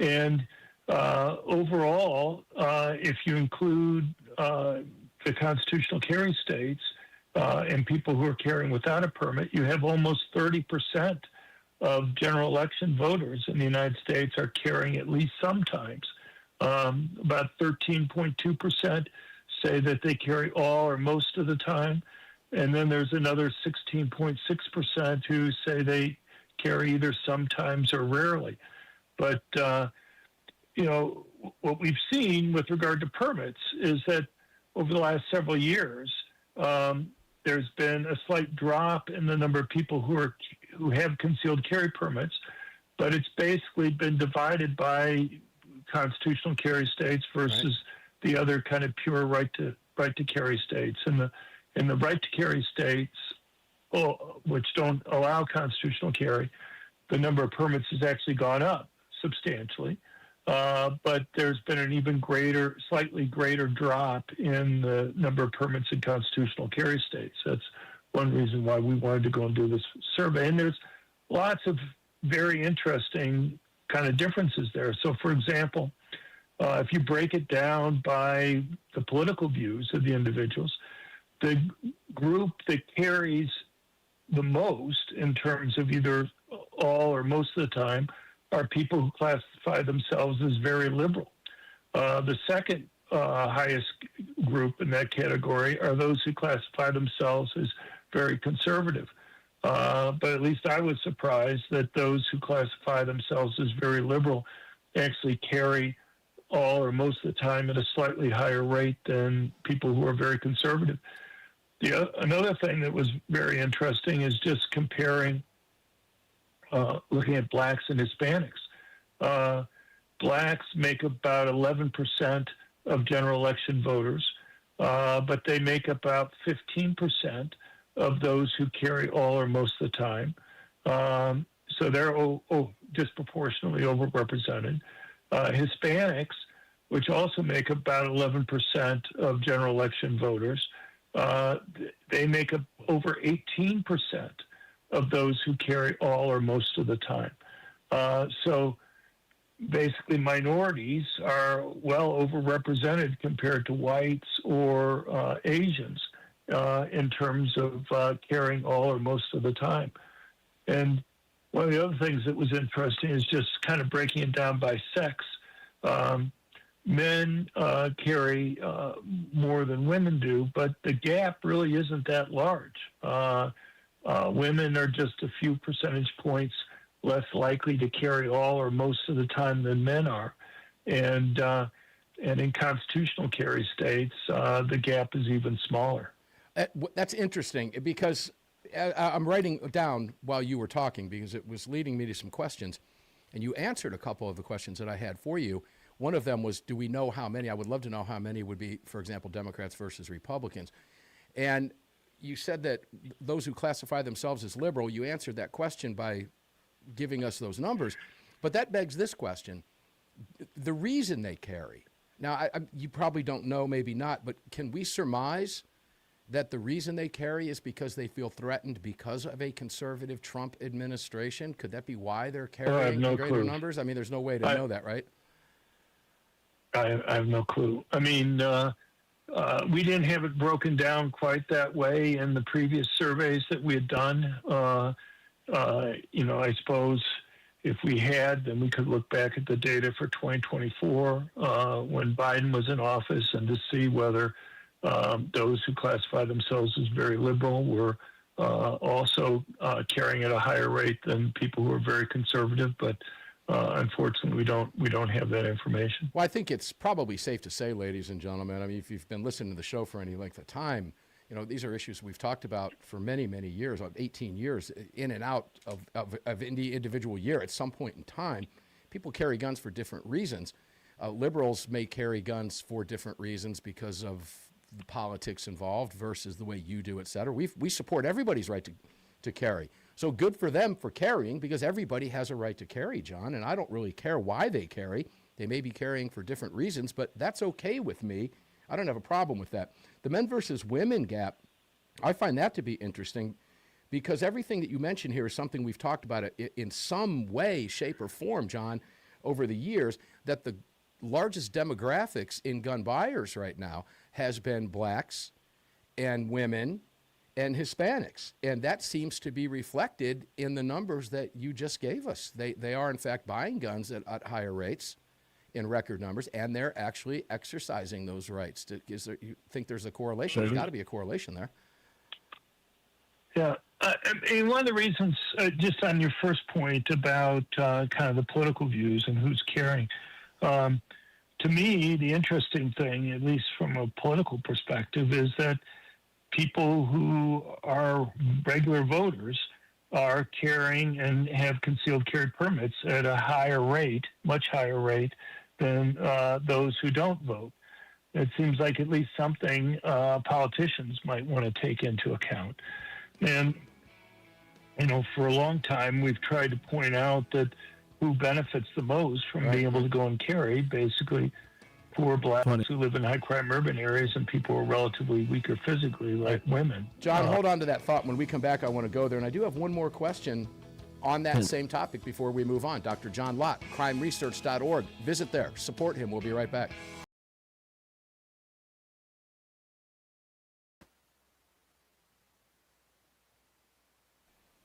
And overall, if you include the constitutional carry states and people who are carrying without a permit, you have almost 30% of general election voters in the United States are carrying at least sometimes. About 13.2% say that they carry all or most of the time. And then there's another 16.6% who say they carry either sometimes or rarely. But, what we've seen with regard to permits is that over the last several years, there's been a slight drop in the number of people who have concealed carry permits, but it's basically been divided by constitutional carry states versus the other kind of pure right to carry states. And the right to carry states, which don't allow constitutional carry, the number of permits has actually gone up substantially. But there's been an even slightly greater drop in the number of permits in constitutional carry states. That's one reason why we wanted to go and do this survey. And there's lots of very interesting kind of differences there. So, for example, if you break it down by the political views of the individuals, the group that carries the most in terms of either all or most of the time are people who classify themselves as very liberal. The second highest group in that category are those who classify themselves as very conservative. But at least I was surprised that those who classify themselves as very liberal actually carry all or most of the time at a slightly higher rate than people who are very conservative. Another thing that was very interesting is just comparing, looking at blacks and Hispanics. Blacks make about 11% of general election voters, but they make about 15% of those who carry all or most of the time. So they're disproportionately overrepresented. Hispanics, which also make about 11% of general election voters, they make up over 18% of those who carry all or most of the time. So basically minorities are well overrepresented compared to whites or Asians in terms of carrying all or most of the time. And one of the other things that was interesting is just kind of breaking it down by sex. Men carry more than women do, but the gap really isn't that large. Women are just a few percentage points less likely to carry all or most of the time than men are. And in constitutional carry states, the gap is even smaller. That's interesting because I'm writing down while you were talking because it was leading me to some questions, and you answered a couple of the questions that I had for you. One of them was, do we know how many? I would love to know how many would be, for example, Democrats versus Republicans. And you said that those who classify themselves as liberal, you answered that question by giving us those numbers. But that begs this question. The reason they carry. Now, you probably don't know, maybe not, but can we surmise that the reason they carry is because they feel threatened because of a conservative Trump administration? Could that be why they're carrying greater numbers? I mean, there's no way to know that, right? I have no clue. I mean, we didn't have it broken down quite that way in the previous surveys that we had done. I suppose if we had, then we could look back at the data for 2024 when Biden was in office and to see whether those who classify themselves as very liberal were also carrying at a higher rate than people who are very conservative. But unfortunately, we don't have that information. Well, I think it's probably safe to say, ladies and gentlemen, I mean, if you've been listening to the show for any length of time, these are issues we've talked about for many, many years, 18 years, in and out of any individual year. At some point in time, people carry guns for different reasons. Liberals may carry guns for different reasons because of the politics involved versus the way you do, et cetera. We support everybody's right to carry. So good for them for carrying because everybody has a right to carry, John, and I don't really care why they carry. They may be carrying for different reasons, but that's okay with me. I don't have a problem with that. The men versus women gap, I find that to be interesting because everything that you mentioned here is something we've talked about in some way, shape, or form, John, over the years, that the largest demographics in gun buyers right now has been blacks and women and Hispanics. And that seems to be reflected in the numbers that you just gave us. They are, in fact, buying guns at higher rates in record numbers, and they're actually exercising those rights. You think there's a correlation? There's got to be a correlation there. Yeah, I mean, one of the reasons, just on your first point about kind of the political views and who's caring, to me, the interesting thing, at least from a political perspective, is that people who are regular voters are carrying and have concealed carry permits at a higher rate, much higher rate than those who don't vote. It seems like at least something politicians might want to take into account. And, you know, for a long time, we've tried to point out that who benefits the most from being able to go and carry, basically poor blacks who live in high crime urban areas and people who are relatively weaker physically, like women. John, hold on to that thought. When we come back, I want to go there. And I do have one more question on that same topic before we move on. Dr. John Lott, crimeresearch.org. Visit there. Support him. We'll be right back.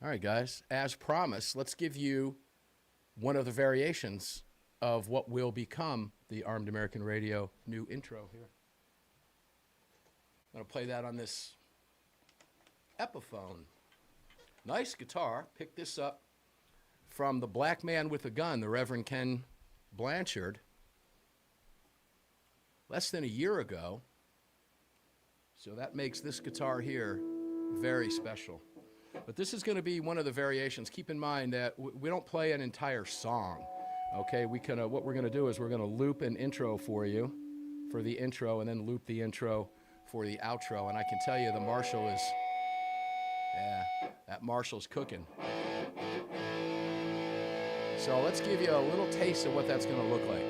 All right, guys. As promised, let's give you one of the variations of what will become the Armed American Radio new intro here. I'm going to play that on this Epiphone. Nice guitar. Pick this up from the Black Man with a Gun, the Reverend Ken Blanchard, less than a year ago. So that makes this guitar here very special. But this is going to be one of the variations. Keep in mind that we don't play an entire song. Okay, we can. What we're going to do is we're going to loop an intro for you, for the intro, and then loop the intro for the outro. And I can tell you the Marshall is, that Marshall's cooking. So let's give you a little taste of what that's going to look like.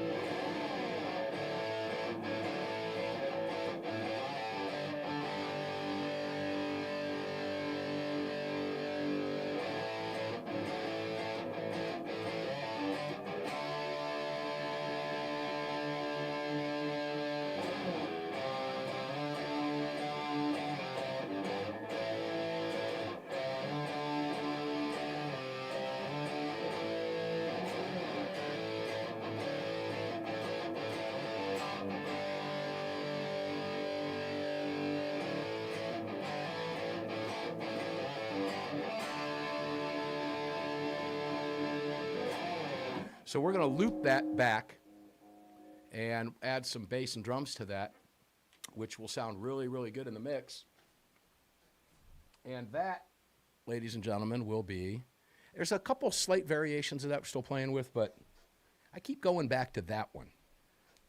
So we're going to loop that back and add some bass and drums to that, which will sound really, really good in the mix. And that, ladies and gentlemen, will be, there's a couple slight variations of that we're still playing with, but I keep going back to that one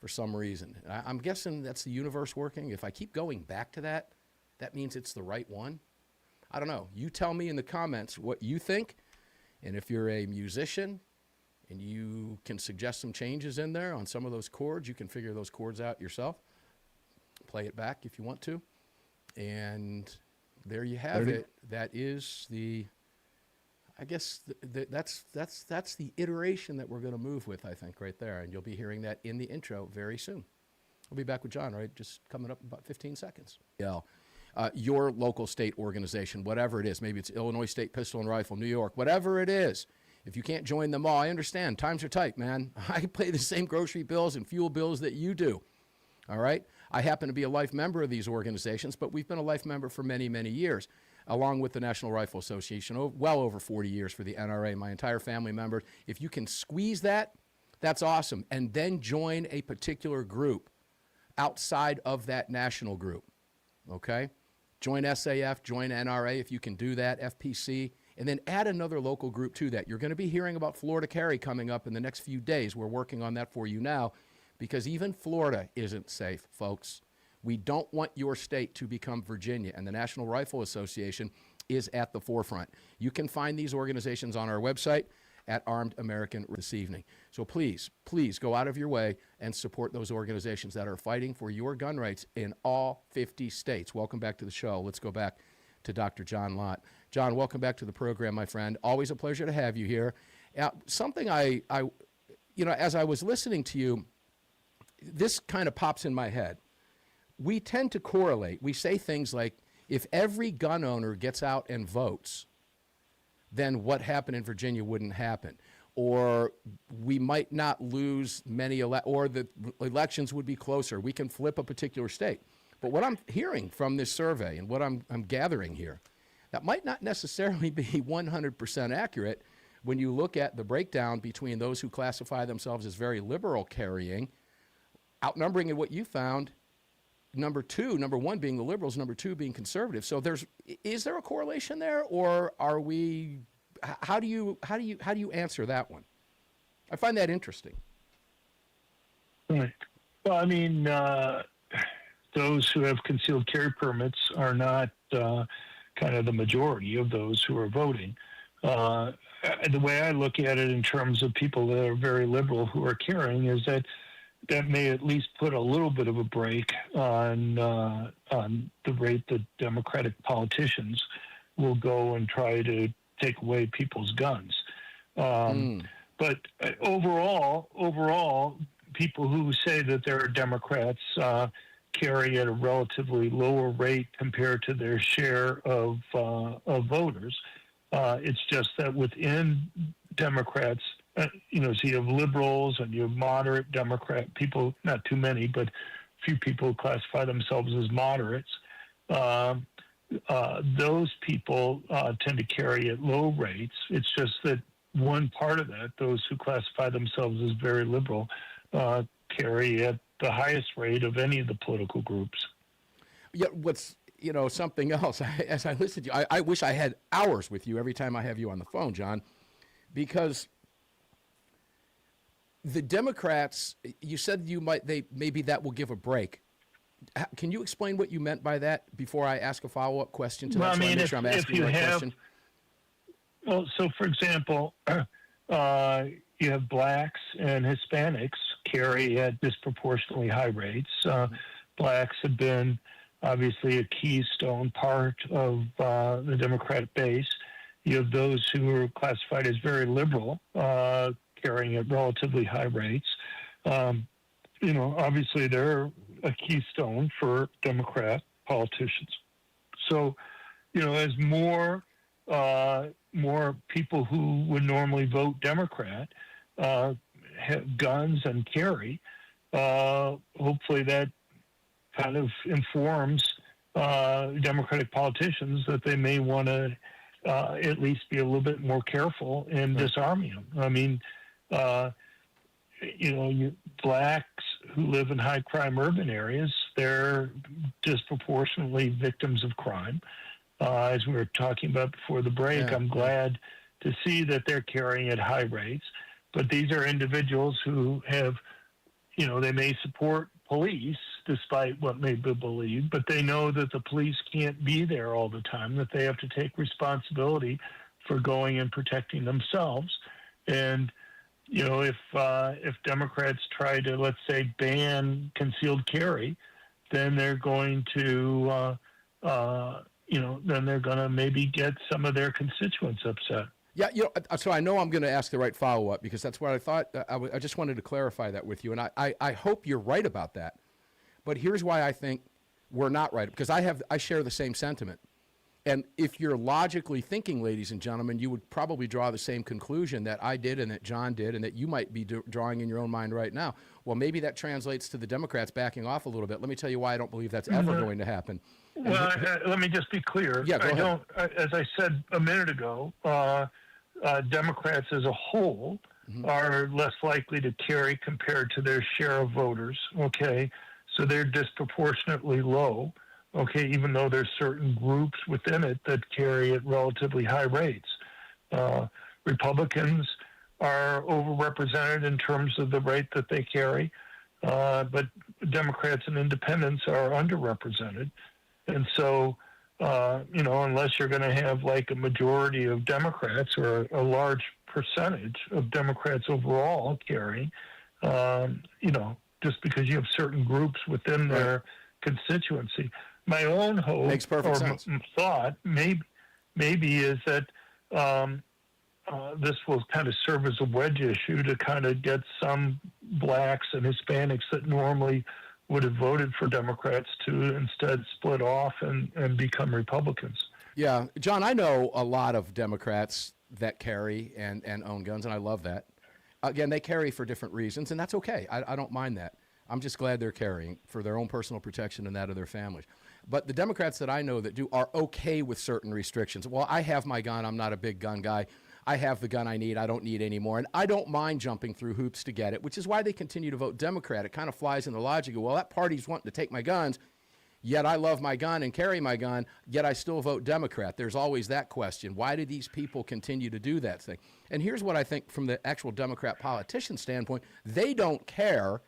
for some reason. I'm guessing that's the universe working. If I keep going back to that, that means it's the right one. I don't know. You tell me in the comments what you think, and if you're a musician, and you can suggest some changes in there on some of those chords. You can figure those chords out yourself. Play it back if you want to. And there you have it. That is the, I guess that's the iteration that we're going to move with, I think, right there. And you'll be hearing that in the intro very soon. We'll be back with John, right? Just coming up in about 15 seconds. Yeah. Your local state organization, whatever it is. Maybe it's Illinois State Pistol and Rifle, New York, whatever it is. If you can't join them all, I understand. Times are tight, man. I pay the same grocery bills and fuel bills that you do, all right? I happen to be a life member of these organizations, but we've been a life member for many, many years, along with the National Rifle Association, well over 40 years for the NRA, my entire family members. If you can squeeze that, that's awesome. And then join a particular group outside of that national group, okay? Join SAF, join NRA if you can do that, FPC. And then add another local group to that. You're going to be hearing about Florida Carry coming up in the next few days. We're working on that for you now because even Florida isn't safe, folks. We don't want your state to become Virginia, and the National Rifle Association is at the forefront. You can find these organizations on our website at Armed American this evening. So please, please go out of your way and support those organizations that are fighting for your gun rights in all 50 states. Welcome back to the show. Let's go back to Dr. John Lott. John, welcome back to the program, my friend. Always a pleasure to have you here. Something I as I was listening to you, this kind of pops in my head. We tend to correlate. We say things like, if every gun owner gets out and votes, then what happened in Virginia wouldn't happen. Or we might not lose many, or the elections would be closer. We can flip a particular state. But what I'm hearing from this survey and what I'm gathering here, That might not necessarily be 100% accurate when you look at the breakdown between those who classify themselves as very liberal carrying, outnumbering in what you found, number one being the liberals, number two being conservative. So is there a correlation there, or are we? How do you answer that one? I find that interesting. Right. Well, I mean, those who have concealed carry permits are not kind of the majority of those who are voting. The way I look at it in terms of people that are very liberal who are carrying is that may at least put a little bit of a brake on the rate that Democratic politicians will go and try to take away people's guns. But overall, people who say that they're Democrats carry at a relatively lower rate compared to their share of voters. It's just that within Democrats, so you have liberals and you have moderate Democrat people, not too many, but few people classify themselves as moderates. Those people tend to carry at low rates. It's just that one part of that, those who classify themselves as very liberal, carry at the highest rate of any of the political groups. Yeah, what's something else, as I listen to you, I wish I had hours with you every time I have you on the phone, John, because the Democrats, you said maybe that will give a break. Can you explain what you meant by that before I ask a follow-up question to that? I mean, make sure I'm asking the right question. Well, so for example, you have blacks and Hispanics carry at disproportionately high rates. Blacks have been obviously a keystone part of the Democratic base. You have those who are classified as very liberal, carrying at relatively high rates. Obviously they're a keystone for Democrat politicians. So, as more people who would normally vote Democrat have guns and carry, hopefully that kind of informs Democratic politicians that they may want to at least be a little bit more careful in disarming them. I mean, blacks who live in high crime urban areas, they're disproportionately victims of crime. As we were talking about before the break, I'm glad to see that they're carrying at high rates. But these are individuals who have, they may support police despite what may be believed, but they know that the police can't be there all the time, that they have to take responsibility for going and protecting themselves. And, if Democrats try to, let's say, ban concealed carry, then they're going to, then they're going to maybe get some of their constituents upset. Yeah, so I know I'm going to ask the right follow-up because that's what I thought. I just wanted to clarify that with you, and I hope you're right about that. But here's why I think we're not right, because I share the same sentiment. And if you're logically thinking, ladies and gentlemen, you would probably draw the same conclusion that I did and that John did and that you might be drawing in your own mind right now. Well, maybe that translates to the Democrats backing off a little bit. Let me tell you why I don't believe that's ever going to happen. Well, let me just be clear. Yeah, go ahead. As I said a minute ago, Democrats as a whole are less likely to carry compared to their share of voters. Okay, so they're disproportionately low. Okay, even though there's certain groups within it that carry at relatively high rates. Republicans are overrepresented in terms of the rate that they carry, but Democrats and independents are underrepresented. And so, unless you're going to have like a majority of Democrats or a large percentage of Democrats overall carrying, just because you have certain groups within their constituency. My own hope Makes perfect sense. Thought maybe is that this will kind of serve as a wedge issue to kind of get some blacks and Hispanics that normally would have voted for Democrats to instead split off and become Republicans. Yeah, John, I know a lot of Democrats that carry and own guns, and I love that. Again, they carry for different reasons, and that's okay. I don't mind that. I'm just glad they're carrying for their own personal protection and that of their families. But the Democrats that I know that do are okay with certain restrictions. Well, I have my gun. I'm not a big gun guy. I have the gun I need. I don't need any more. And I don't mind jumping through hoops to get it, which is why they continue to vote Democrat. It kind of flies in the logic of, well, that party's wanting to take my guns, yet I love my gun and carry my gun, yet I still vote Democrat. There's always that question. Why do these people continue to do that thing? And here's what I think from the actual Democrat politician standpoint. They don't care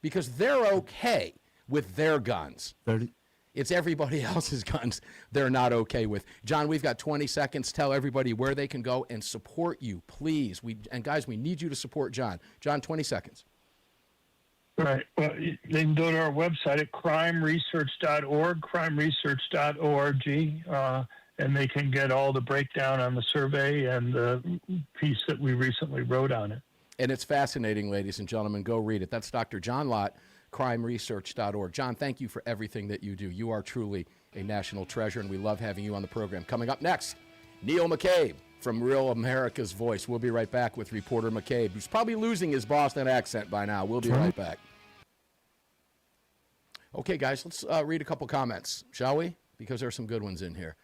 because they're okay with their guns. 30. It's everybody else's guns they're not okay with. John, we've got 20 seconds. Tell everybody where they can go and support you, please. And guys, we need you to support John. John, 20 seconds. Right. Well, they can go to our website at crimeresearch.org, crimeresearch.org, and they can get all the breakdown on the survey and the piece that we recently wrote on it. And it's fascinating, ladies and gentlemen. Go read it. That's Dr. John Lott, crimeresearch.org. John, thank you for everything that you do. You are truly a national treasure, and we love having you on the program. Coming up next, Neil McCabe from Real America's Voice. We'll be right back with reporter McCabe, who's probably losing his Boston accent by now. We'll be right back. Okay, guys, let's read a couple comments, shall we? Because there are some good ones in here.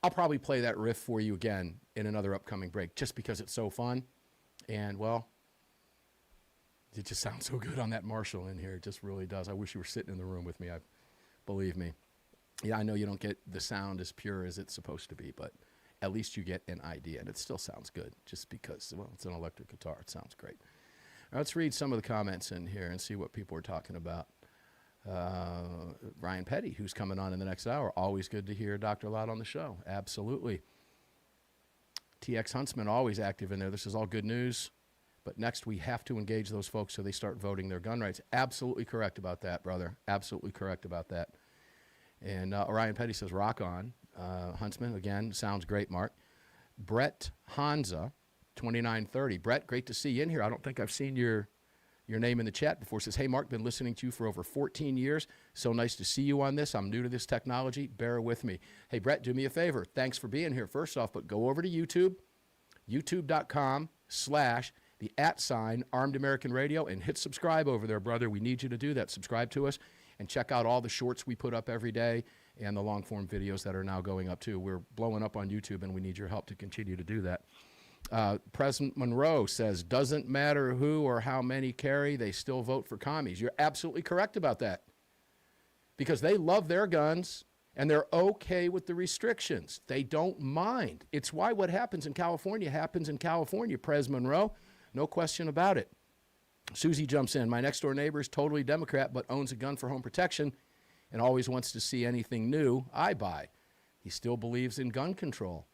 I'll probably play that riff for you again in another upcoming break just because it's so fun. And, well, it just sounds so good on that Marshall in here. It just really does. I wish you were sitting in the room with me. Believe me. Yeah, I know you don't get the sound as pure as it's supposed to be, but at least you get an idea. And it still sounds good just because, well, it's an electric guitar. It sounds great. Now, let's read some of the comments in here and see what people are talking about. Ryan Petty, who's coming on in the next hour. Always good to hear Dr. Lott on the show. Absolutely. TX Huntsman, always active in there. This is all good news. But next, we have to engage those folks so they start voting their gun rights. Absolutely correct about that, brother. Absolutely correct about that. And Ryan Petty says, rock on. Huntsman, again, sounds great, Mark. Brett Hanza, 2930. Brett, great to see you in here. I don't think I've seen your name in the chat before. Says, hey, Mark, been listening to you for over 14 years. So nice to see you on this. I'm new to this technology. Bear with me. Hey, Brett, do me a favor. Thanks for being here, first off, but go over to YouTube, youtube.com/Armed American Radio, and hit subscribe over there, brother. We need you to do that. Subscribe to us and check out all the shorts we put up every day and the long-form videos that are now going up, too. We're blowing up on YouTube, and we need your help to continue to do that. President Monroe says, doesn't matter who or how many carry, they still vote for commies. You're absolutely correct about that because they love their guns and they're okay with the restrictions. They don't mind. It's why what happens in California, Pres Monroe. No question about it. Susie jumps in. My next-door neighbor is totally Democrat but owns a gun for home protection and always wants to see anything new I buy. He still believes in gun control.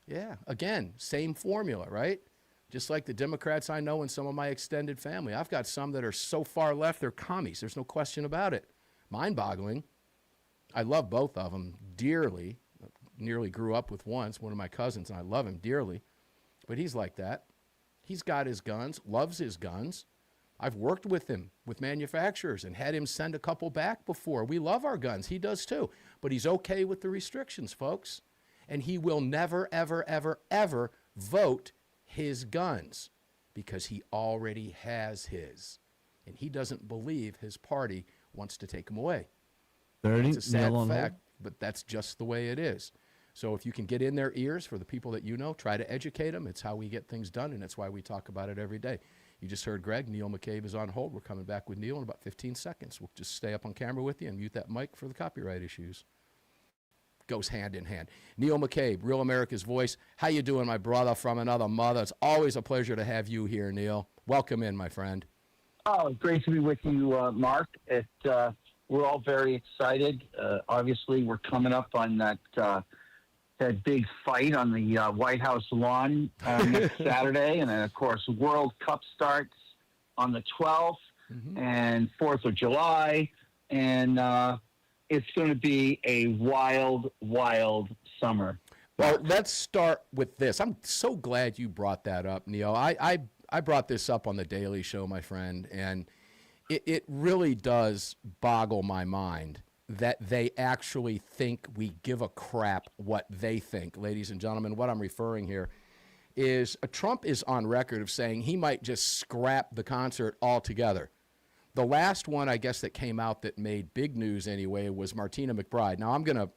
Yeah, again, same formula, right? Just like the Democrats I know in some of my extended family. I've got some that are so far left, they're commies. There's no question about it. Mind-boggling. I love both of them dearly. Nearly grew up with one of my cousins, and I love him dearly. But he's like that. He's got his guns, loves his guns. I've worked with him, with manufacturers, and had him send a couple back before. We love our guns. He does too. But he's okay with the restrictions, folks. And he will never, ever, ever, ever vote his guns because he already has his. And he doesn't believe his party wants to take them away. 30. It's a sad fact, but that's just the way it is. So if you can get in their ears for the people that you know, try to educate them. It's how we get things done, and it's why we talk about it every day. You just heard Greg. Neil McCabe is on hold. We're coming back with Neil in about 15 seconds. We'll just stay up on camera with you and mute that mic for the copyright issues. Goes hand in hand. Neil McCabe, Real America's Voice. How you doing, my brother from another mother? It's always a pleasure to have you here, Neil. Welcome in, my friend. Oh, great to be with you, Mark. We're all very excited. Obviously, we're coming up on that big fight on the White House lawn next Saturday. And then, of course, World Cup starts on the 12th and 4th of July. And it's going to be a wild, wild summer. Well, let's start with this. I'm so glad you brought that up, Neil. I brought this up on the Daily Show, my friend, and it really does boggle my mind that they actually think we give a crap what they think. Ladies and gentlemen, what I'm referring here is Trump is on record of saying he might just scrap the concert altogether. The last one, I guess, that came out that made big news anyway was Martina McBride. Now, I'm going to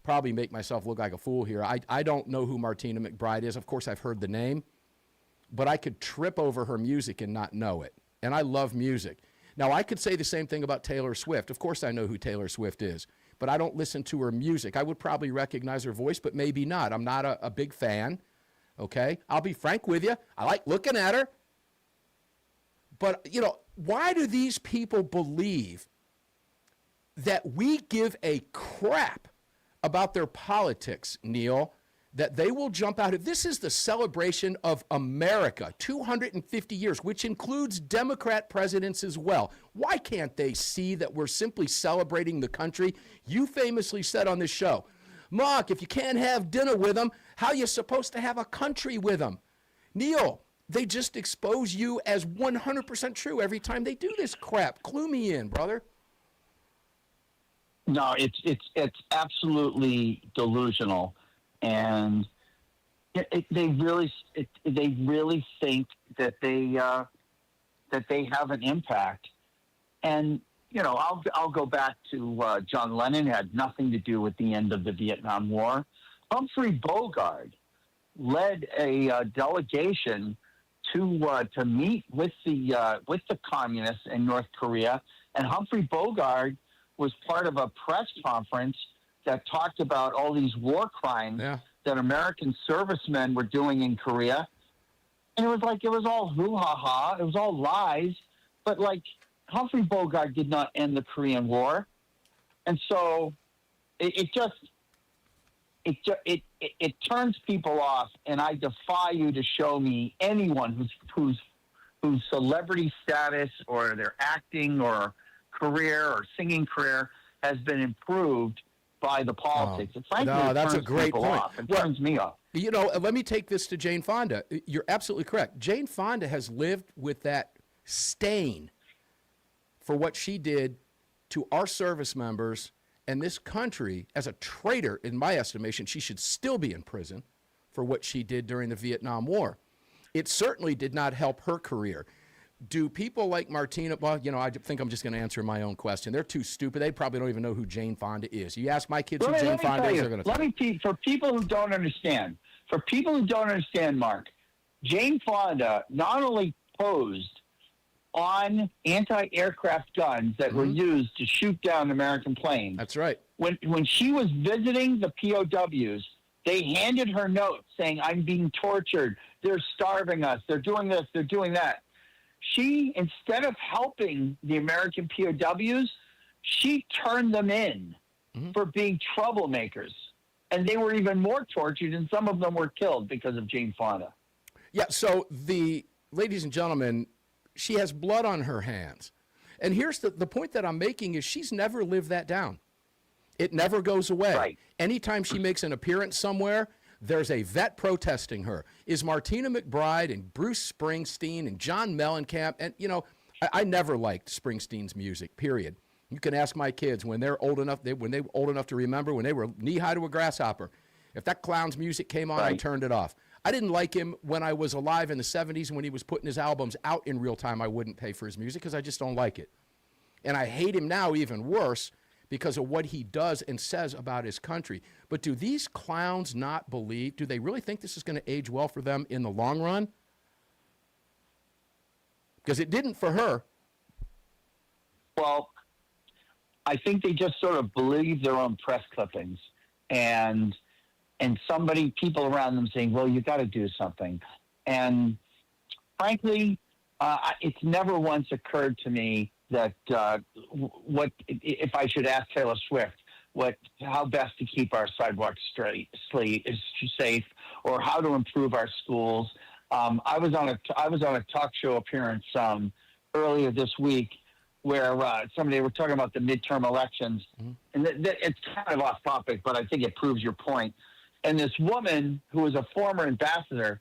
probably make myself look like a fool here. I don't know who Martina McBride is. Of course, I've heard the name, but I could trip over her music and not know it. And I love music. Now, I could say the same thing about Taylor Swift. Of course, I know who Taylor Swift is, but I don't listen to her music. I would probably recognize her voice, but maybe not. I'm not a big fan, okay? I'll be frank with you. I like looking at her. But, you know, why do these people believe that we give a crap about their politics, Neil, that they will jump out? This is the celebration of America, 250 years, which includes Democrat presidents as well. Why can't they see that we're simply celebrating the country? You famously said on this show, Mark, if you can't have dinner with them, how are you supposed to have a country with them? Neil, they just expose you as 100% true every time they do this crap. Clue me in, brother. No, it's absolutely delusional, and they really think that they have an impact. And you know, I'll go back to John Lennon had nothing to do with the end of the Vietnam War. Humphrey Bogart led a delegation to meet with the communists in North Korea, and Humphrey Bogart was part of a press conference that talked about all these war crimes that American servicemen were doing in Korea. And it was all hoo-ha-ha. It was all lies. But, like, Humphrey Bogart did not end the Korean War. And so it turns people off. And I defy you to show me anyone whose celebrity status or their acting or career or singing career has been improved by the politics. Frankly, that's a great point. It turns me off. You know, let me take this to Jane Fonda. You're absolutely correct. Jane Fonda has lived with that stain for what she did to our service members and this country. As a traitor, in my estimation, she should still be in prison for what she did during the Vietnam War. It certainly did not help her career. Do people like Martina, well, you know, I think I'm just going to answer my own question. They're too stupid. They probably don't even know who Jane Fonda is. You ask my kids who Jane Fonda is, they're going to for people who don't understand, Mark, Jane Fonda not only posed on anti-aircraft guns that were used to shoot down American planes. That's right. When she was visiting the POWs, they handed her notes saying, I'm being tortured. They're starving us. They're doing this. They're doing that. She, instead of helping the American POWs, she turned them in for being troublemakers. And they were even more tortured, and some of them were killed because of Jane Fonda. Yeah, so ladies and gentlemen, she has blood on her hands. And here's the point that I'm making is she's never lived that down. It never goes away. Right. Anytime she makes an appearance somewhere, there's a vet protesting her. Is Martina McBride and Bruce Springsteen and John Mellencamp, and you know, I never liked Springsteen's music, period. You can ask my kids when they're old enough, when they were old enough to remember, when they were knee-high to a grasshopper. If that clown's music came on, I turned it off. I didn't like him when I was alive in the 70s when he was putting his albums out in real time. I wouldn't pay for his music because I just don't like it. And I hate him now even worse because of what he does and says about his country. But do these clowns not believe, do they really think this is going to age well for them in the long run? Because it didn't for her. Well, I think they just sort of believe their own press clippings and people around them saying, well, you got to do something. And frankly, it's never once occurred to me that what if I should ask Taylor Swift how best to keep our sidewalks safe, or how to improve our schools. I was on a talk show appearance earlier this week where they were talking about the midterm elections, and it's kind of off topic, but I think it proves your point. And this woman who was a former ambassador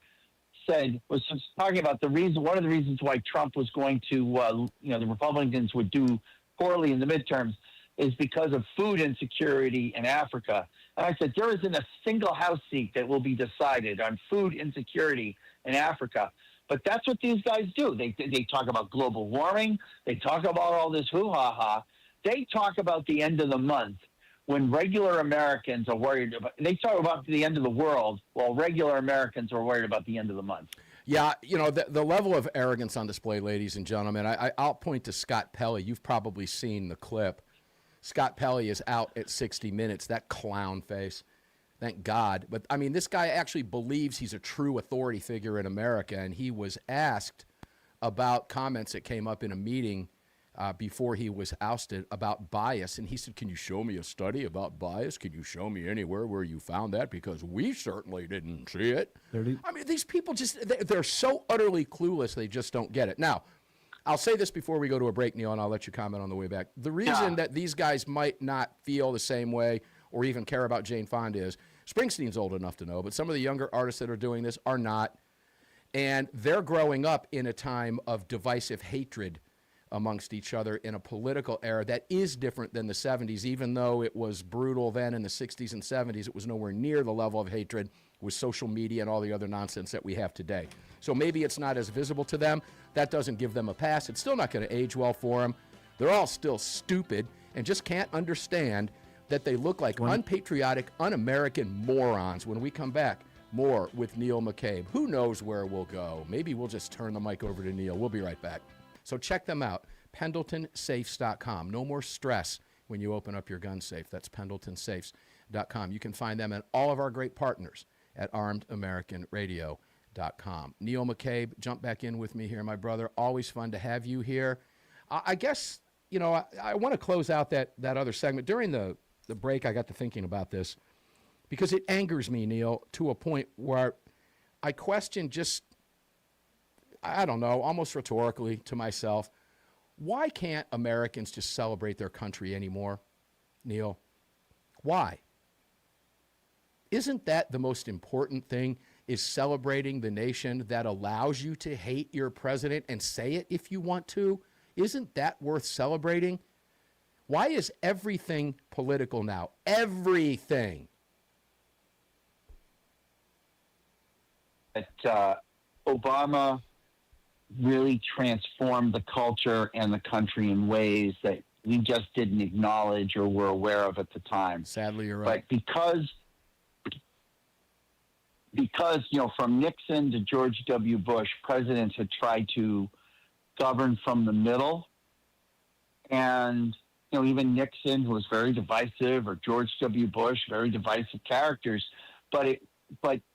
was talking about one of the reasons why Trump was going to, the Republicans would do poorly in the midterms is because of food insecurity in Africa. And I said, there isn't a single House seat that will be decided on food insecurity in Africa. But that's what these guys do. They talk about global warming. They talk about all this hoo-ha-ha. They talk about the end of the month when regular Americans are worried about. They talk about the end of the world while regular Americans are worried about the end of the month. Yeah, the level of arrogance on display, ladies and gentlemen, I'll point to Scott Pelley. You've probably seen the clip. Scott Pelley is out at 60 Minutes, that clown face. Thank God. But, I mean, this guy actually believes he's a true authority figure in America, and he was asked about comments that came up in a meeting before he was ousted about bias. And he said, can you show me a study about bias? Can you show me anywhere where you found that? Because we certainly didn't see it. I mean, these people they're so utterly clueless, they just don't get it. Now, I'll say this before we go to a break, Neil, and I'll let you comment on the way back. The reason that these guys might not feel the same way or even care about Jane Fonda is Springsteen's old enough to know, but some of the younger artists that are doing this are not. And they're growing up in a time of divisive hatred amongst each other in a political era that is different than the 70s. Even though it was brutal then in the 60s and 70s, it was nowhere near the level of hatred with social media and all the other nonsense that we have today. So maybe it's not as visible to them. That doesn't give them a pass. It's still not going to age well for them. They're all still stupid and just can't understand that they look like unpatriotic, un-American morons. When we come back, more with Neil McCabe. Who knows where we'll go? Maybe we'll just turn the mic over to Neil. We'll be right back. So check them out, PendletonSafes.com. No more stress when you open up your gun safe. That's PendletonSafes.com. You can find them and all of our great partners at ArmedAmericanRadio.com. Neil McCabe, jump back in with me here, my brother. Always fun to have you here. I guess, I want to close out that other segment. During the break, I got to thinking about this because it angers me, Neil, to a point where I question just, I don't know, almost rhetorically to myself, why can't Americans just celebrate their country anymore, Neil? Why? Isn't that the most important thing, is celebrating the nation that allows you to hate your president and say it if you want to? Isn't that worth celebrating? Why is everything political now? Everything. Obama really transformed the culture and the country in ways that we just didn't acknowledge or were aware of at the time. Sadly, you're right. But because from Nixon to George W. Bush, presidents had tried to govern from the middle, and even Nixon, who was very divisive, or George W. Bush, very divisive characters, but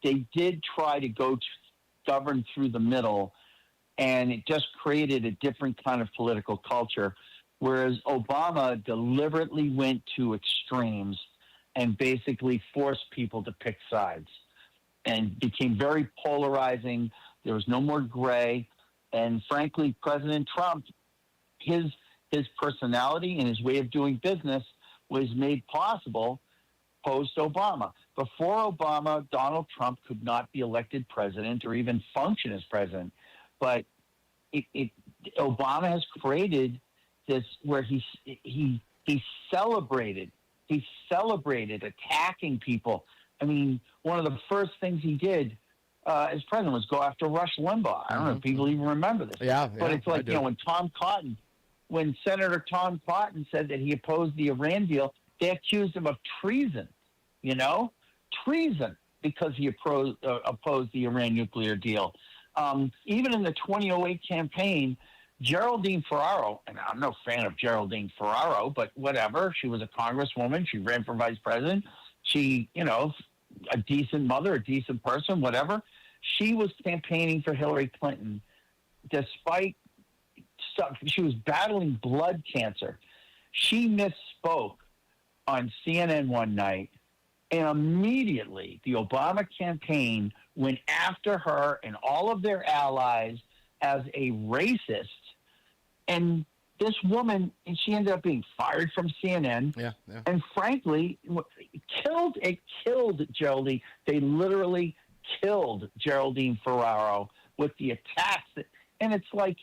they did try to govern through the middle, and it just created a different kind of political culture. Whereas Obama deliberately went to extremes and basically forced people to pick sides, and became very polarizing. There was no more gray, and frankly, President Trump, his personality and his way of doing business was made possible post-Obama. Before Obama, Donald Trump could not be elected president or even function as president. But Obama has created this where he celebrated attacking people. I mean, one of the first things he did as president was go after Rush Limbaugh. I don't know if people even remember this. Yeah, but it's like, when Senator Tom Cotton said that he opposed the Iran deal, they accused him of treason, treason, because he opposed the Iran nuclear deal. Even in the 2008 campaign, Geraldine Ferraro, and I'm no fan of Geraldine Ferraro, but whatever, she was a congresswoman. She ran for vice president. She, a decent mother, a decent person, whatever. She was campaigning for Hillary Clinton despite she was battling blood cancer. She misspoke on CNN one night, and immediately the Obama campaign went after her and all of their allies as a racist. And this woman, and she ended up being fired from CNN. Yeah. And frankly, it killed Geraldine. They literally killed Geraldine Ferraro with the attacks. And it's like,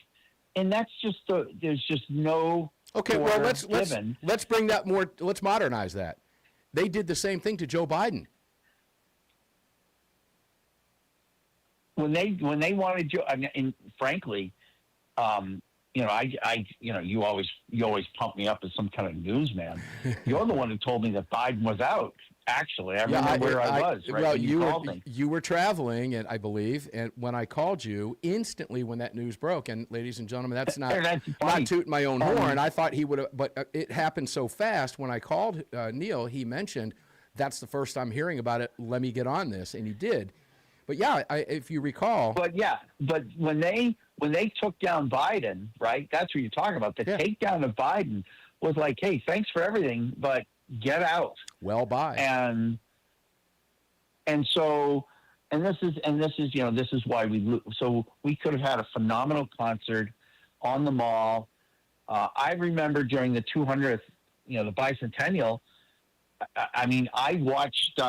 and that's just there's just no. Okay, well let's bring that more. Let's modernize that. They did the same thing to Joe Biden. when they wanted you, I mean, and frankly, you always pump me up as some kind of newsman. You're the one who told me that Biden was out. Actually, I remember where I was. Right, well, when you called me. You were traveling, and I believe, and when I called you, instantly when that news broke, and ladies and gentlemen, that's not not tooting my own horn. I thought he would have, but it happened so fast. When I called Neil, he mentioned that's the first I'm hearing about it. Let me get on this, and he did. But yeah, if you recall. But when they took down Biden, right? That's what you're talking about. The takedown of Biden was like, hey, thanks for everything, but get out. Well, bye. And this is why we could have had a phenomenal concert on the mall. I remember during the 200th, the bicentennial. I mean, I watched.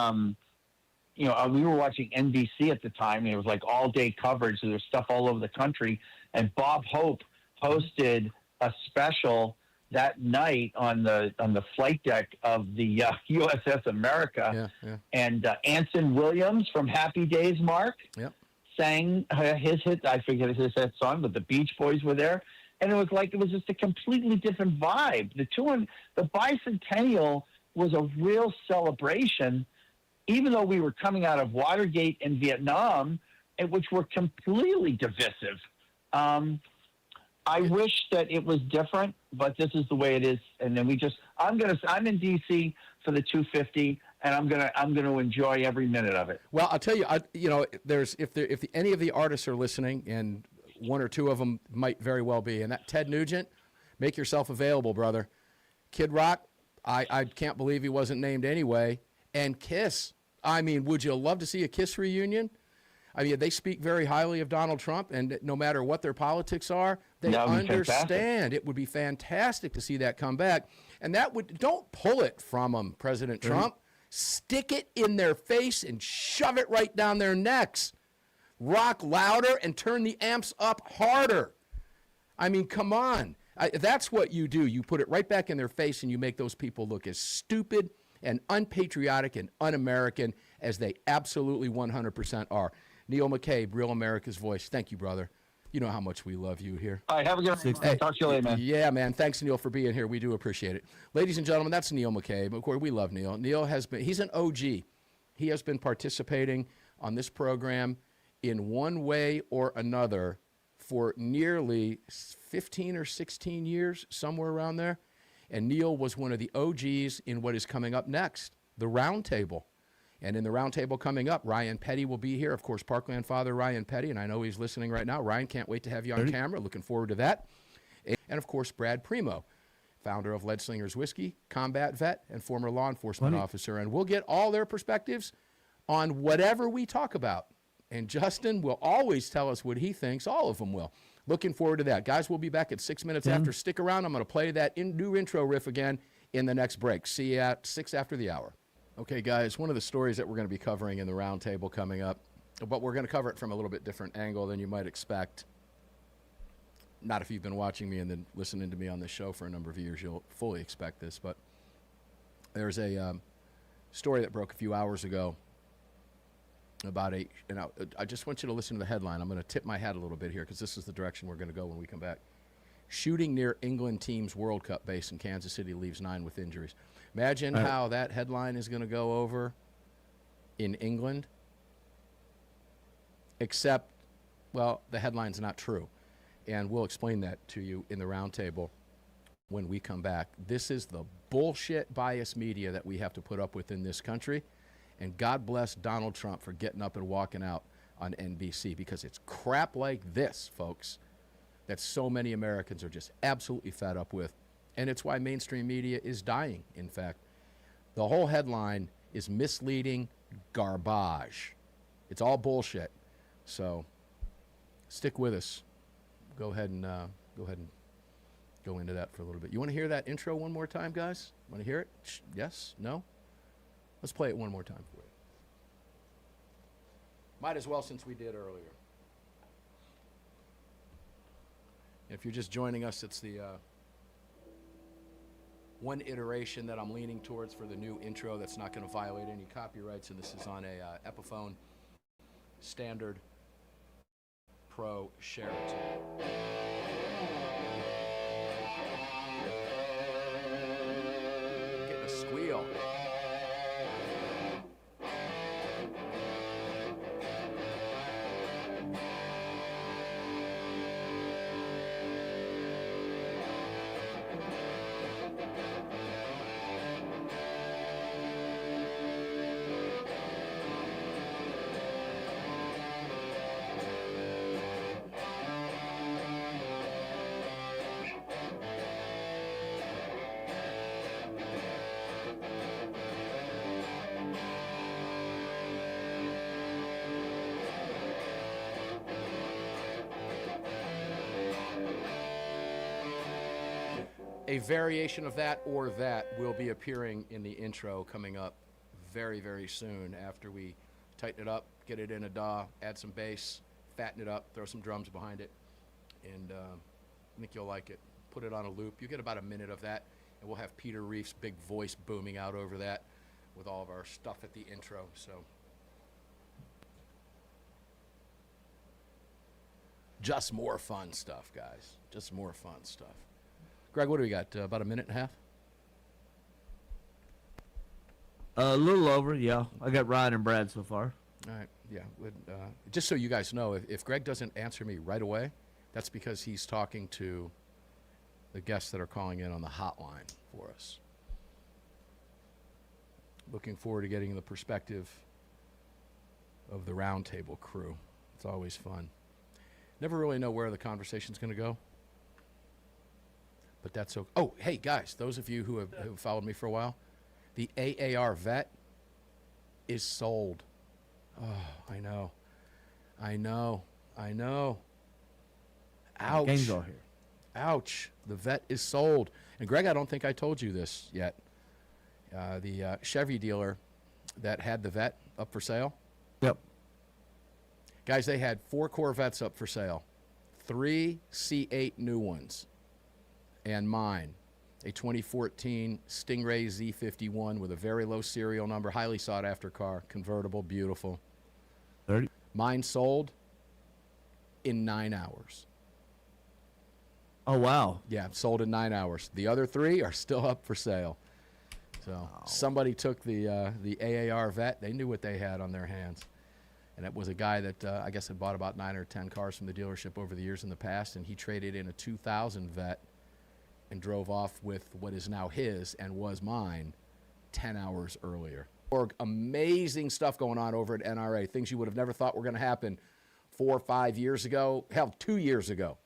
We were watching NBC at the time, and it was like all day coverage. So there's stuff all over the country. And Bob Hope hosted a special that night on the flight deck of the USS America. Yeah. And Anson Williams from Happy Days, Mark, sang his hit. I forget his hit song, but the Beach Boys were there. And it was just a completely different vibe. The bicentennial was a real celebration, even though we were coming out of Watergate and Vietnam, which were completely divisive. I wish that it was different, but this is the way it is. And then I'm in DC for the 250, and I'm gonna enjoy every minute of it. Well, I'll tell you, if any of the artists are listening, and one or two of them might very well be, and that Ted Nugent, make yourself available, brother. Kid Rock, I can't believe he wasn't named anyway. And Kiss. I mean, would you love to see a Kiss reunion? I mean, they speak very highly of Donald Trump, and no matter what their politics are, they understand. Fantastic. It would be fantastic to see that come back. And don't pull it from them, President Trump. Stick it in their face and shove it right down their necks. Rock louder and turn the amps up harder. I mean, come on. That's what you do. You put it right back in their face, and you make those people look as stupid and unpatriotic and un-American as they absolutely 100% are. Neil McCabe, Real America's Voice. Thank you, brother. You know how much we love you here. All right, have a good night. Hey, talk to you later, man. Yeah, man. Thanks, Neil, for being here. We do appreciate it. Ladies and gentlemen, that's Neil McCabe. Of course, we love Neil. He's an OG. He has been participating on this program in one way or another for nearly 15 or 16 years, somewhere around there. And Neil was one of the OGs in what is coming up next, the Roundtable. And in the Roundtable coming up, Ryan Petty will be here. Of course, Parkland father Ryan Petty, and I know he's listening right now. Ryan, can't wait to have you on camera. Looking forward to that. And, of course, Brad Premo, founder of Lead Slingers Whiskey, combat vet, and former law enforcement officer. And we'll get all their perspectives on whatever we talk about. And Justin will always tell us what he thinks. All of them will. Looking forward to that. Guys, we'll be back at 6 minutes after. Stick around. I'm going to play that new intro riff again in the next break. See you at 6 after the hour. Okay, guys, one of the stories that we're going to be covering in the Roundtable coming up, but we're going to cover it from a little bit different angle than you might expect. Not if you've been watching me and then listening to me on this show for a number of years, you'll fully expect this. But there's a story that broke a few hours ago about I just want you to listen to the headline. I'm going to tip my hat a little bit here because this is the direction we're going to go when we come back. Shooting near England team's World Cup base in Kansas City leaves 9 with injuries. Imagine how that headline is going to go over in England. Except, well, the headline's not true. And we'll explain that to you in the Roundtable when we come back. This is the bullshit bias media that we have to put up with in this country. And God bless Donald Trump for getting up and walking out on NBC, because it's crap like this, folks, that so many Americans are just absolutely fed up with. And it's why mainstream media is dying, in fact. The whole headline is misleading garbage. It's all bullshit. So stick with us. Go ahead and go into that for a little bit. You want to hear that intro one more time, guys? Want to hear it? Yes? No? Let's play it one more time for you. Might as well, since we did earlier. If you're just joining us, it's the one iteration that I'm leaning towards for the new intro that's not going to violate any copyrights, and this is on a Epiphone standard Pro Sheraton. Getting a squeal. A variation of that or that will be appearing in the intro coming up very, very soon after we tighten it up, get it in a DAW, add some bass, fatten it up, throw some drums behind it, and I think you'll like it. Put it on a loop. You get about a minute of that, and we'll have Peter Reef's big voice booming out over that with all of our stuff at the intro. So just more fun stuff, guys. Just more fun stuff. Greg, what do we got? About a minute and a half? A little over, yeah. I got Ryan and Brad so far. All right, yeah. Just so you guys know, if Greg doesn't answer me right away, that's because he's talking to the guests that are calling in on the hotline for us. Looking forward to getting the perspective of the Roundtable crew. It's always fun. Never really know where the conversation's going to go. But that's okay. Oh, hey, guys, those of you who have followed me for a while, the AAR vet is sold. Oh, I know. Ouch. Game's all here. Ouch. The vet is sold. And Greg, I don't think I told you this yet. The Chevy dealer that had the vet up for sale. Yep. Guys, they had 4 Corvettes up for sale, 3 C8 new ones, and mine, a 2014 Stingray Z51 with a very low serial number, highly sought after car, convertible, beautiful. 30. Mine sold in 9 hours. Oh, wow. Yeah, sold in 9 hours. The other 3 are still up for sale. So somebody took the AAR vet. They knew what they had on their hands. And it was a guy that I guess had bought about 9 or 10 cars from the dealership over the years in the past, and he traded in a 2000 vet and drove off with what is now his and was mine 10 hours earlier. Amazing stuff going on over at NRA, things you would have never thought were going to happen 4 or 5 years ago, hell, 2 years ago.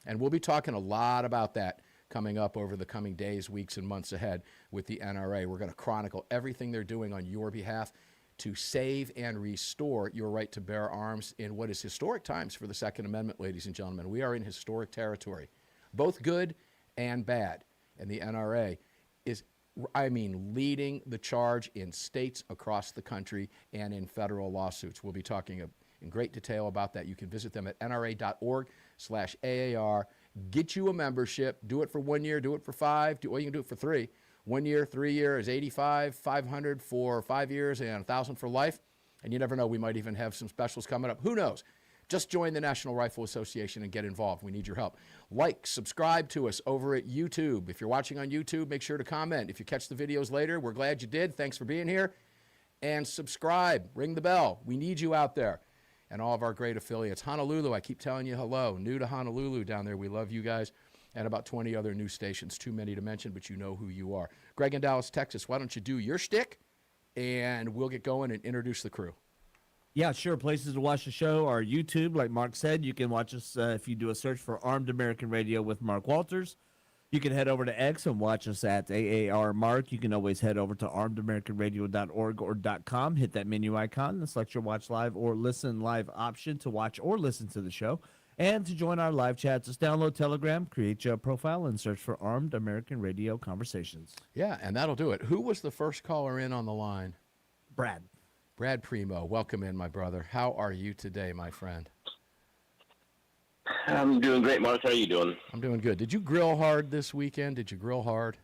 And we'll be talking a lot about that coming up over the coming days, weeks, and months ahead with the NRA. We're going to chronicle everything they're doing on your behalf to save and restore your right to bear arms in what is historic times for the Second Amendment, ladies and gentlemen. We are in historic territory, both good and bad. And the NRA is, leading the charge in states across the country and in federal lawsuits. We'll be talking in great detail about that. You can visit them at nra.org/AAR. Get you a membership. Do it for 1 year. Do it for 5. You can do it for 3. 1 year, 3 years, $85, $500 for 5 years, and $1,000 for life. And you never know, we might even have some specials coming up. Who knows? Just join the National Rifle Association and get involved. We need your help. Like, subscribe to us over at YouTube. If you're watching on YouTube, make sure to comment. If you catch the videos later, we're glad you did. Thanks for being here. And subscribe. Ring the bell. We need you out there. And all of our great affiliates. Honolulu, I keep telling you hello. New to Honolulu down there. We love you guys. And about 20 other new stations. Too many to mention, but you know who you are. Greg in Dallas, Texas, why don't you do your shtick, and we'll get going and introduce the crew. Yeah, sure. Places to watch the show are YouTube. Like Mark said, you can watch us if you do a search for Armed American Radio with Mark Walters. You can head over to X and watch us at AAR Mark. You can always head over to armedamericanradio.org or .com. Hit that menu icon and select your watch live or listen live option to watch or listen to the show. And to join our live chat, just download Telegram, create your profile, and search for Armed American Radio Conversations. Yeah, and that'll do it. Who was the first caller in on the line? Brad. Brad Premo. Welcome in, my brother. How are you today, my friend? I'm doing great, Mark. How are you doing? I'm doing good. Did you grill hard this weekend? Did you grill hard?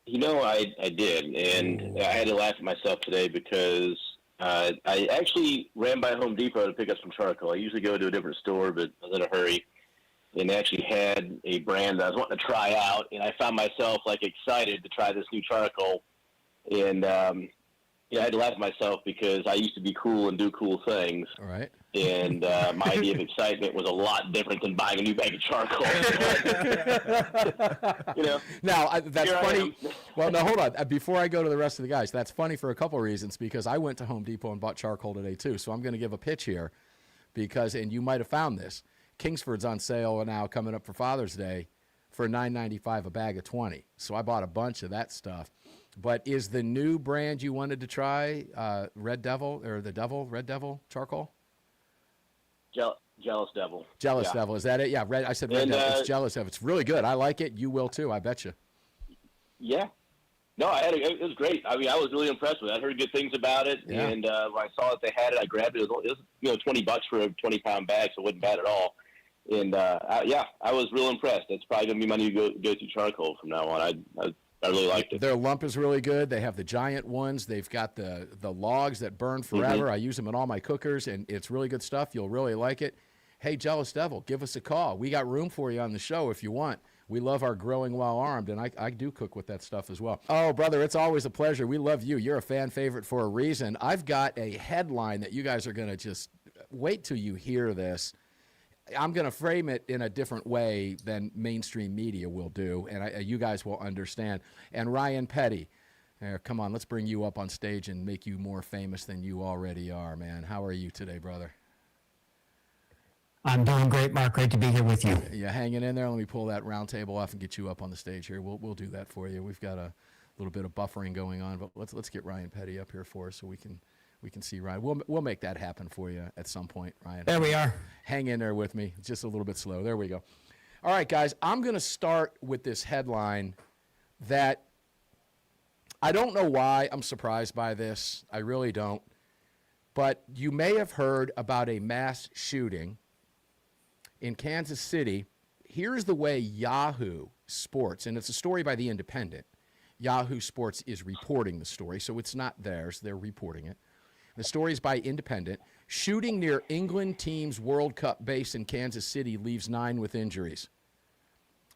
You know, I did, and I had to laugh at myself today because I actually ran by Home Depot to pick up some charcoal. I usually go to a different store, but I was in a hurry. And they actually had a brand that I was wanting to try out, and I found myself excited to try this new charcoal. And I had to laugh at myself because I used to be cool and do cool things. All right. And my idea of excitement was a lot different than buying a new bag of charcoal. Now, that's funny. Well, no, hold on. Before I go to the rest of the guys, that's funny for a couple of reasons, because I went to Home Depot and bought charcoal today, too. So I'm going to give a pitch here because, and you might have found this, Kingsford's on sale now coming up for Father's Day for $9.95 a bag of 20. So I bought a bunch of that stuff. But is the new brand you wanted to try Red Devil charcoal? Jealous Devil. Jealous Devil. Is that it? Yeah, I said Red Devil. It's Jealous Devil. It's really good. I like it. You will too, I bet you. Yeah. No, it was great. I mean, I was really impressed with it. I heard good things about it, and when I saw that they had it, I grabbed it. It was $20 for a 20-pound bag, so it wasn't bad at all. And I was real impressed. That's probably gonna be my new go-to charcoal from now on. I really liked it. Their lump is really good. They have the giant ones. They've got the logs that burn forever. Mm-hmm. I use them in all my cookers, and it's really good stuff. You'll really like it. Hey, Jealous Devil, give us a call. We got room for you on the show if you want. We love our growing while armed, and I do cook with that stuff as well. Oh, brother, it's always a pleasure. We love you. You're a fan favorite for a reason. I've got a headline that you guys are going to just wait till you hear this. I'm going to frame it in a different way than mainstream media will do, and you guys will understand. And Ryan Petty, come on, let's bring you up on stage and make you more famous than you already are, man. How are you today, brother? I'm doing great, Mark. Great to be here with you. You hanging in there? Let me pull that Roundtable off and get you up on the stage here. We'll do that for you. We've got a little bit of buffering going on, but let's get Ryan Petty up here for us so we can see Ryan. We'll make that happen for you at some point, Ryan. There we are. Hang in there with me. It's just a little bit slow. There we go. All right, guys, I'm going to start with this headline that I don't know why I'm surprised by this. I really don't. But you may have heard about a mass shooting in Kansas City. Here's the way Yahoo Sports, and it's a story by The Independent. Yahoo Sports is reporting the story, so it's not theirs. They're reporting it. The story is by Independent. Shooting near England team's World Cup base in Kansas City leaves 9 with injuries.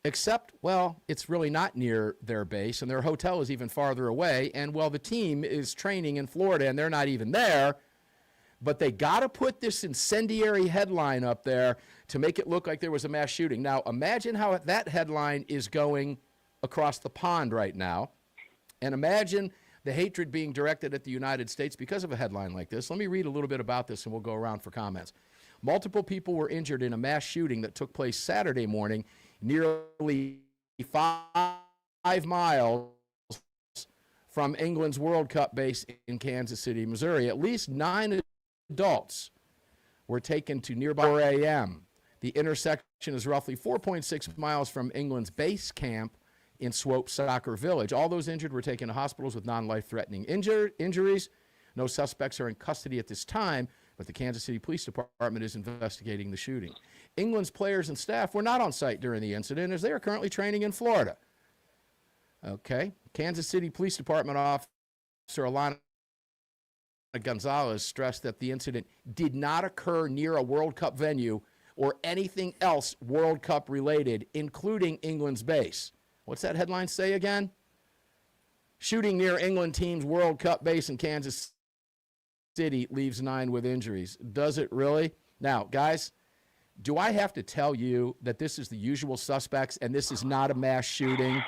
Except, well, it's really not near their base, and their hotel is even farther away. And, well, the team is training in Florida, and they're not even there. But they got to put this incendiary headline up there to make it look like there was a mass shooting. Now, imagine how that headline is going across the pond right now. And imagine the hatred being directed at the United States because of a headline like this. Let me read a little bit about this, and we'll go around for comments. Multiple people were injured in a mass shooting that took place Saturday morning, nearly 5 miles from England's World Cup base in Kansas City, Missouri. At least 9 adults were taken to nearby 4 a.m. The intersection is roughly 4.6 miles from England's base camp in Swope Soccer Village. All those injured were taken to hospitals with non-life-threatening injuries. No suspects are in custody at this time, but the Kansas City Police Department is investigating the shooting. England's players and staff were not on site during the incident, as they are currently training in Florida. Okay. Kansas City Police Department officer Alana Gonzalez stressed that the incident did not occur near a World Cup venue or anything else World Cup related, including England's base. What's that headline say again? Shooting near England team's World Cup base in Kansas City leaves 9 with injuries. Does it really? Now, guys, do I have to tell you that this is the usual suspects and this is not a mass shooting?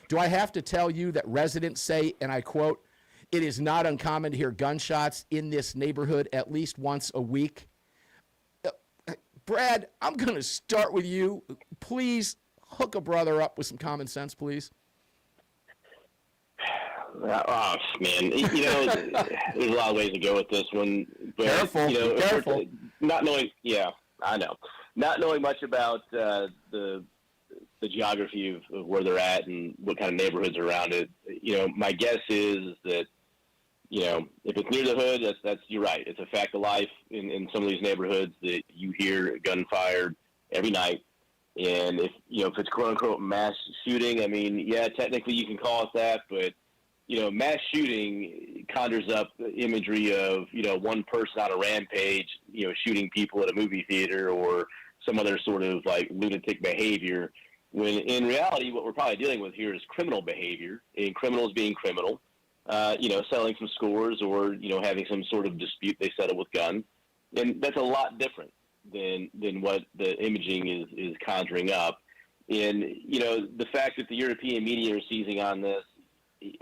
Do I have to tell you that residents say, and I quote, "It is not uncommon to hear gunshots in this neighborhood at least once a week"? Brad, I'm going to start with you. Please hook a brother up with some common sense, please. Oh, man. There's a lot of ways to go with this one. But, Careful. Not knowing, I know. Not knowing much about the geography of where they're at and what kind of neighborhoods are around it, my guess is that, if it's near the hood, that's you're right. It's a fact of life in some of these neighborhoods that you hear gunfire every night. And if it's quote unquote mass shooting, I mean, yeah, technically you can call it that, but mass shooting conjures up the imagery of, one person on a rampage, shooting people at a movie theater or some other sort of like lunatic behavior. When in reality, what we're probably dealing with here is criminal behavior, and criminals being criminal, selling some scores or, having some sort of dispute they settle with guns. And that's a lot different than what the imaging is conjuring up. And, the fact that the European media are seizing on this,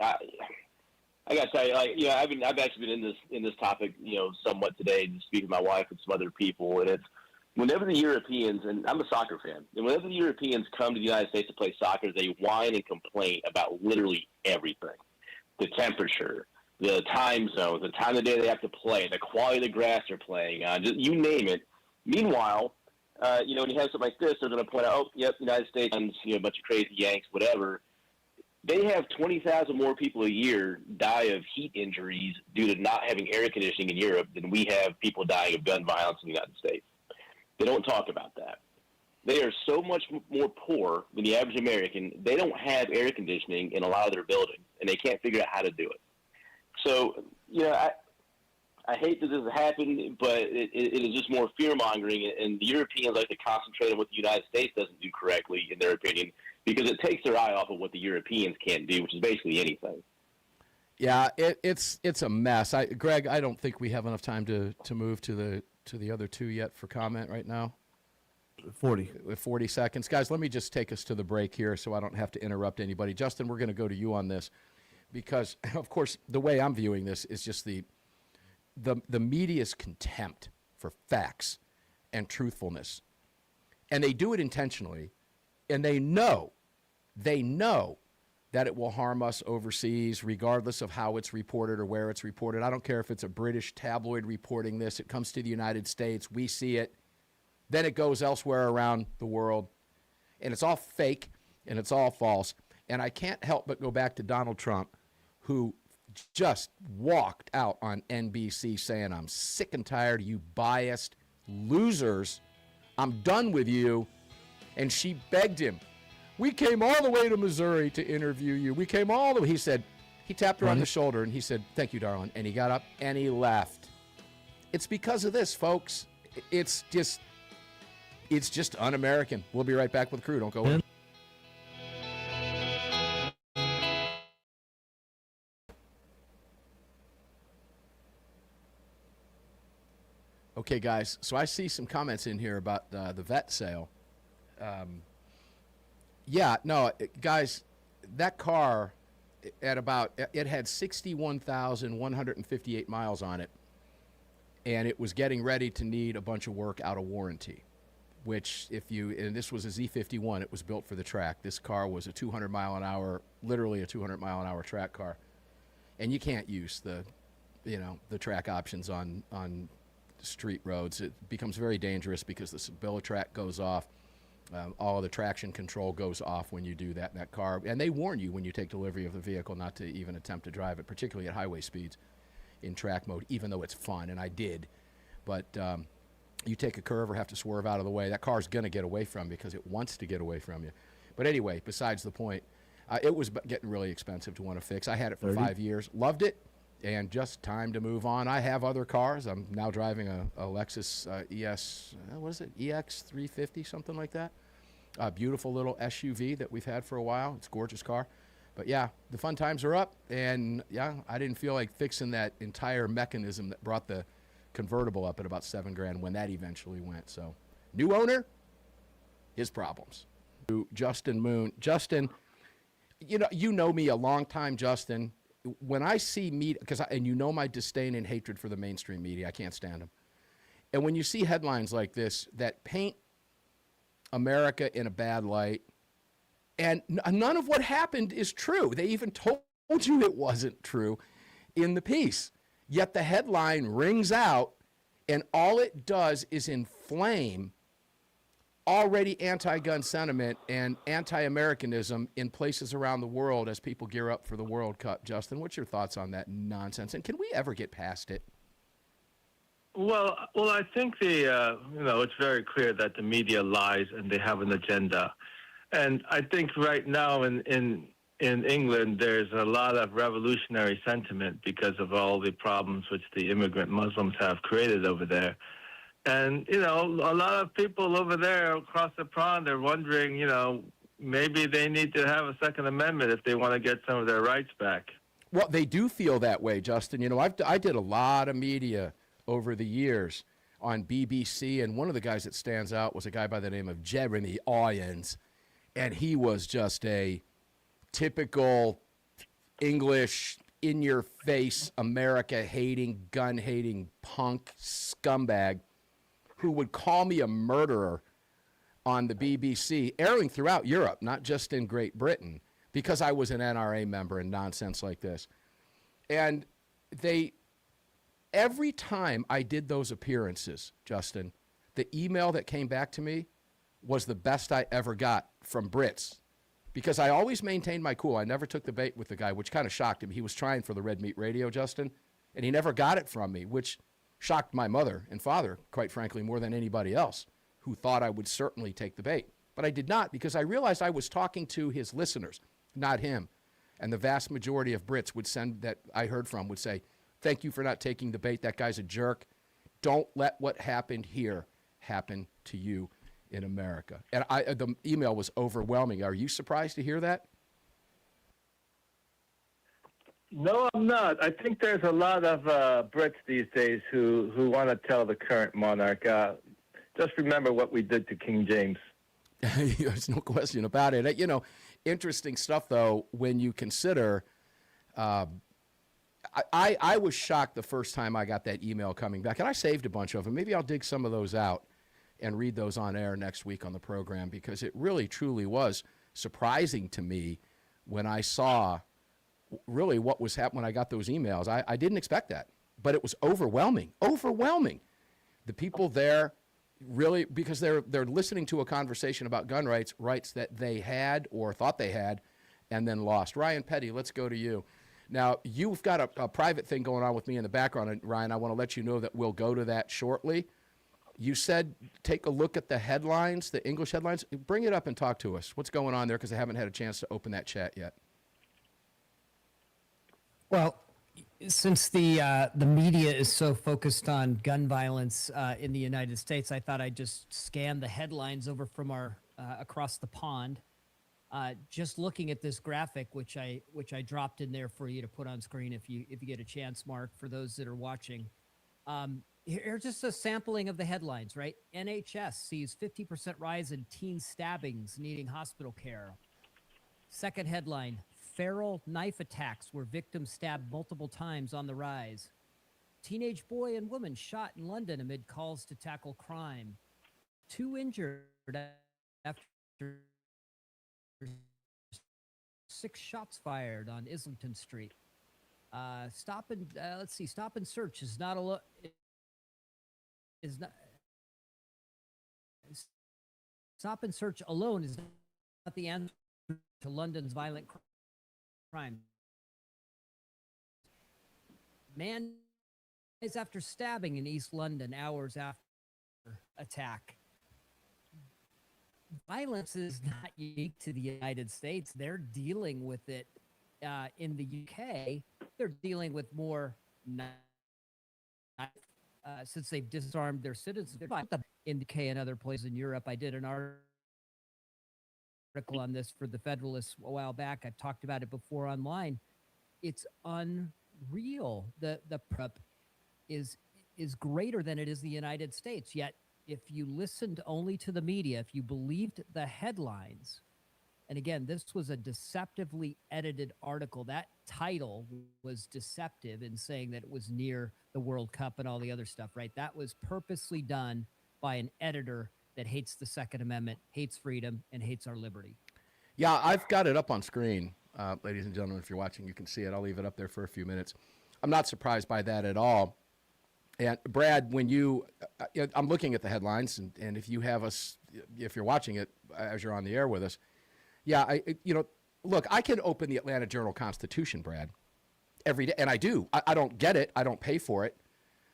I got to tell you, I've actually been in this topic, somewhat today to speak with my wife and some other people. And it's whenever the Europeans, and I'm a soccer fan, and whenever the Europeans come to the United States to play soccer, they whine and complain about literally everything. The temperature, the time zones, the time of the day they have to play, the quality of the grass they're playing on, just you name it. Meanwhile, when you have something like this, they're going to point out, oh, yep, United States, a bunch of crazy Yanks, whatever. They have 20,000 more people a year die of heat injuries due to not having air conditioning in Europe than we have people dying of gun violence in the United States. They don't talk about that. They are so much more poor than the average American. They don't have air conditioning in a lot of their buildings, and they can't figure out how to do it. So, I hate that this has happened, but it is just more fear-mongering, and the Europeans like to concentrate on what the United States doesn't do correctly, in their opinion, because it takes their eye off of what the Europeans can't do, which is basically anything. Yeah, it's a mess. Greg, I don't think we have enough time to move to the other two yet for comment right now. 40 seconds. Guys, let me just take us to the break here so I don't have to interrupt anybody. Justin, we're going to go to you on this because, of course, the way I'm viewing this is just the media's contempt for facts and truthfulness. And they do it intentionally, and they know that it will harm us overseas regardless of how it's reported or where it's reported. I don't care if it's a British tabloid reporting this. It comes to the United States. We see it. Then it goes elsewhere around the world. And it's all fake, and it's all false. And I can't help but go back to Donald Trump, who just walked out on NBC saying, I'm sick and tired of you biased losers. I'm done with you. And she begged him. We came all the way to Missouri to interview you. We came all the way. He said, he tapped her on the shoulder and he said, thank you, darling. And he got up and he left. It's because of this, folks. It's just un-American. We'll be right back with Crew. Don't go away. Okay, guys, so I see some comments in here about the vet sale. Guys, that car it had 61,158 miles on it, and it was getting ready to need a bunch of work out of warranty, which and this was a Z51, it was built for the track. This car was a 200 mile an hour, literally a 200 mile an hour track car. And you can't use the track options on street roads. It becomes very dangerous because the billet track goes off. All of the traction control goes off when you do that in that car. And they warn you when you take delivery of the vehicle not to even attempt to drive it, particularly at highway speeds in track mode, even though it's fun, and I did. But you take a curve or have to swerve out of the way, that car's going to get away from you because it wants to get away from you. But anyway, besides the point, it was getting really expensive to want to fix. I had it for 5 years, loved it, and just time to move on. I have other cars. I'm now driving a Lexus EX 350, something like that. A beautiful little SUV that we've had for a while. It's a gorgeous car. But yeah, the fun times are up, and yeah, I didn't feel like fixing that entire mechanism that brought the convertible up at about $7,000 when that eventually went. So, new owner, his problems. To Justin Moon. Justin, you know me a long time, Justin. When I see media, and you know my disdain and hatred for the mainstream media, I can't stand them. And when you see headlines like this that paint America in a bad light, and none of what happened is true. They even told you it wasn't true in the piece. Yet the headline rings out, and all it does is inflame already anti-gun sentiment and anti-Americanism in places around the world as people gear up for the World Cup. Justin, what's your thoughts on that nonsense? And can we ever get past it? Well, I think it's very clear that the media lies and they have an agenda. And I think right now in in England, there's a lot of revolutionary sentiment because of all the problems which the immigrant Muslims have created over there. And, you know, a lot of people over there across the pond are wondering, you know, maybe they need to have a Second Amendment if they want to get some of their rights back. Well, they do feel that way, Justin. You know, I did a lot of media over the years on BBC, and one of the guys that stands out was a guy by the name of Jeremy Irons, and he was just a typical English, in-your-face, America-hating, gun-hating punk scumbag who would call me a murderer on the BBC, airing throughout Europe, not just in Great Britain, because I was an NRA member and nonsense like this. And every time I did those appearances, Justin, the email that came back to me was the best I ever got from Brits, because I always maintained my cool. I never took the bait with the guy, which kind of shocked him. He was trying for the Red Meat Radio, Justin, and he never got it from me, which shocked my mother and father, quite frankly, more than anybody else, who thought I would certainly take the bait. But I did not, because I realized I was talking to his listeners, not him. And the vast majority of Brits that I heard from would say, thank you for not taking the bait. That guy's a jerk. Don't let what happened here happen to you in America. And the email was overwhelming. Are you surprised to hear that? No, I'm not. I think there's a lot of Brits these days who want to tell the current monarch, just remember what we did to King James. There's no question about it. You know, interesting stuff, though, when you consider, I was shocked the first time I got that email coming back, and I saved a bunch of them. Maybe I'll dig some of those out and read those on air next week on the program, because it really, truly was surprising to me when I saw really what was happening when I got those emails. I didn't expect that, but it was overwhelming. The people there really, because they're listening to a conversation about gun rights that they had or thought they had and then lost. Ryan Petty, let's go to you. Now, you've got a private thing going on with me in the background, and Ryan, I want to let you know that we'll go to that shortly. You said take a look at the headlines, the English headlines. Bring it up and talk to us. What's going on there, because I haven't had a chance to open that chat yet. Well, since the media is so focused on gun violence in the United States, I thought I'd just scan the headlines over from our across the pond. Just looking at this graphic, which I dropped in there for you to put on screen if you get a chance, Mark, for those that are watching. Here's just a sampling of the headlines, right? NHS sees 50% rise in teen stabbings needing hospital care. Second headline, feral knife attacks where victims stabbed multiple times on the rise. Teenage boy and woman shot in London amid calls to tackle crime. 2 injured after 6 shots fired on Islington Street. Stop and search is not alone. Stop and search alone is not the answer to London's violent crime. Man is after stabbing in East London hours after attack. Violence is not unique to the United States. They're dealing with it in the UK. They're dealing with more since they've disarmed their citizens. In the UK and other places in Europe, I did an article on this for the Federalist a while back. I've talked about it before online. It's unreal. The prep is greater than it is the United States. Yet, if you listened only to the media, if you believed the headlines, and again, this was a deceptively edited article. That title was deceptive in saying that it was near the World Cup and all the other stuff, right? That was purposely done by an editor that hates the Second Amendment, hates freedom, and hates our liberty. Yeah, I've got it up on screen, ladies and gentlemen. If you're watching, you can see it. I'll leave it up there for a few minutes. I'm not surprised by that at all. And Brad, when I'm looking at the headlines, and if you have us, if you're watching it as you're on the air with us, yeah, look, I can open the Atlanta Journal-Constitution, Brad, every day, and I do. I don't get it. I don't pay for it.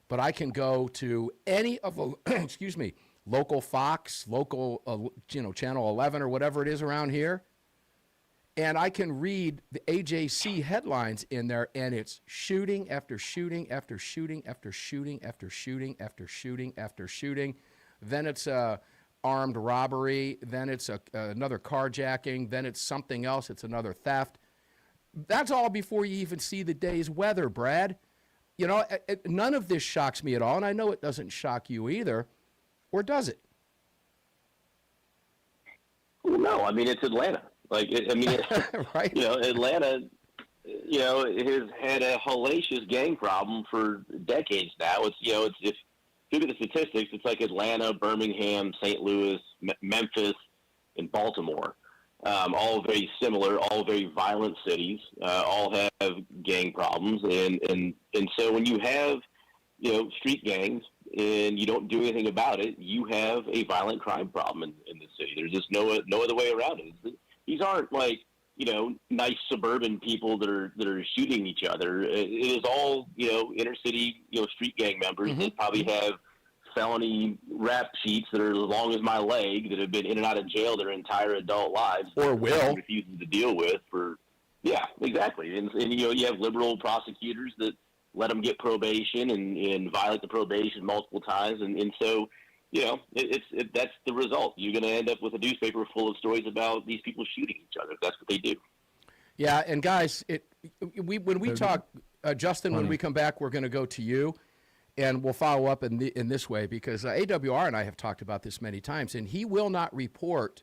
But I can go to any of the, excuse me, local Fox, local, Channel 11 or whatever it is around here, And I can read the AJC headlines in there, and it's shooting after shooting after shooting after shooting after shooting after shooting after shooting. Then it's a armed robbery. Then it's another carjacking. Then it's something else. It's another theft. That's all before you even see the day's weather, Brad. You know, none of this shocks me at all, and I know it doesn't shock you either. Or does it? Well, no. I mean, it's Atlanta. Right? You know, Atlanta, you know, has had a hellacious gang problem for decades now. It's, you know, if you look at the statistics, it's like Atlanta, Birmingham, St. Louis, Memphis, and Baltimore. All very similar, all very violent cities, all have gang problems. And so when you have, you know, street gangs and you don't do anything about it, you have a violent crime problem in the city. There's just no other way around it. These aren't like, you know, nice suburban people that are shooting each other. It is all, you know, inner city, you know, street gang members that probably have felony rap sheets that are as long as my leg, that have been in and out of jail their entire adult lives, or will refusing to deal with for, yeah, exactly. And you know, you have liberal prosecutors that let them get probation and violate the probation multiple times, and so, you know, that's the result. You're going to end up with a newspaper full of stories about these people shooting each other. That's what they do. Yeah, and guys, when we talk, Justin, when we come back, we're going to go to you, and we'll follow up in this way, because AWR and I have talked about this many times, and he will not report,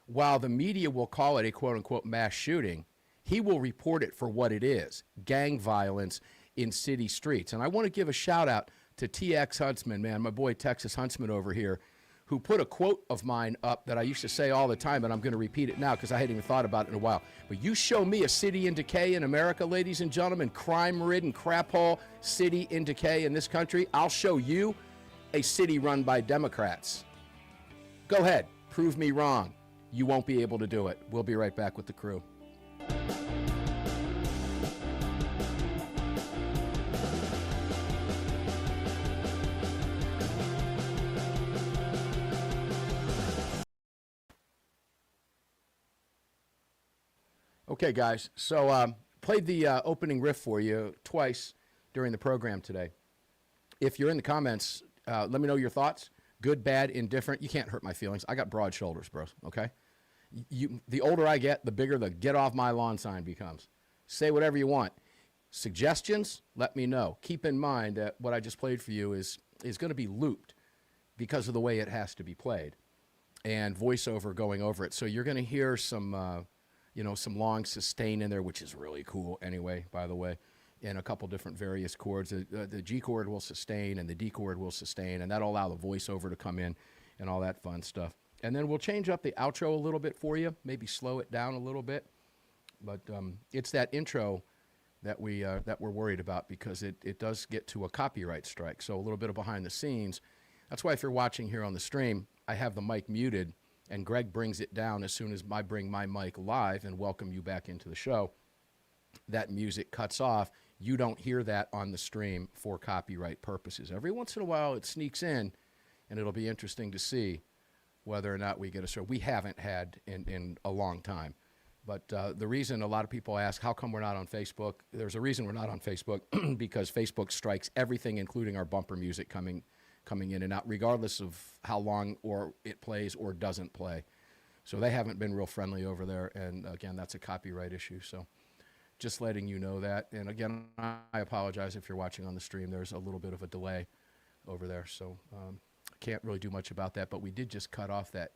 while the media will call it a quote-unquote mass shooting, he will report it for what it is, gang violence in city streets. And I want to give a shout-out to TX Huntsman, man, my boy Texas Huntsman over here, who put a quote of mine up that I used to say all the time, and I'm going to repeat it now because I hadn't even thought about it in a while. But you show me a city in decay in America, ladies and gentlemen, crime-ridden, crap-hole city in decay in this country, I'll show you a city run by Democrats. Go ahead, prove me wrong. You won't be able to do it. We'll be right back with the crew. Okay, guys, so played the opening riff for you twice during the program today. If you're in the comments, let me know your thoughts. Good, bad, indifferent. You can't hurt my feelings. I got broad shoulders, bros, okay? The older I get, the bigger the get off my lawn sign becomes. Say whatever you want. Suggestions, let me know. Keep in mind that what I just played for you is going to be looped because of the way it has to be played and voiceover going over it. So you're going to hear some... some long sustain in there, which is really cool anyway, by the way, in a couple different various chords. The G chord will sustain and the D chord will sustain, and that'll allow the voiceover to come in and all that fun stuff. And then we'll change up the outro a little bit for you, maybe slow it down a little bit. But it's that intro that we're worried about, because it does get to a copyright strike. So a little bit of behind the scenes. That's why if you're watching here on the stream, I have the mic muted, and Greg brings it down as soon as I bring my mic live and welcome you back into the show. That music cuts off. You don't hear that on the stream for copyright purposes. Every once in a while it sneaks in, and it'll be interesting to see whether or not we get a show. We haven't had in a long time. But the reason a lot of people ask, how come we're not on Facebook? There's a reason we're not on Facebook, because Facebook strikes everything, including our bumper music coming in and out, regardless of how long or it plays or doesn't play. So they haven't been real friendly over there. And again, that's a copyright issue. So just letting you know that. And again, I apologize if you're watching on the stream. There's a little bit of a delay over there. So can't really do much about that. But we did just cut off that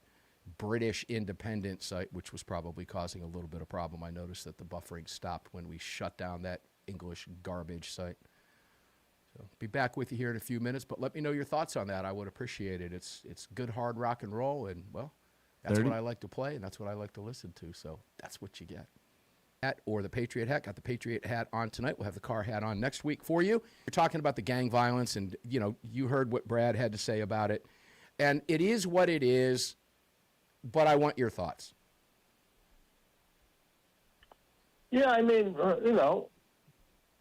British independent site, which was probably causing a little bit of problem. I noticed that the buffering stopped when we shut down that English garbage site. So be back with you here in a few minutes, but let me know your thoughts on that. I would appreciate it. It's good hard rock and roll, and well, that's what I like to play, and that's what I like to listen to. So that's what you get. Or the Patriot hat. Got the Patriot hat on tonight. We'll have the car hat on next week for you. We're talking about the gang violence, and you heard what Brad had to say about it, and it is what it is. But I want your thoughts. Yeah, I mean,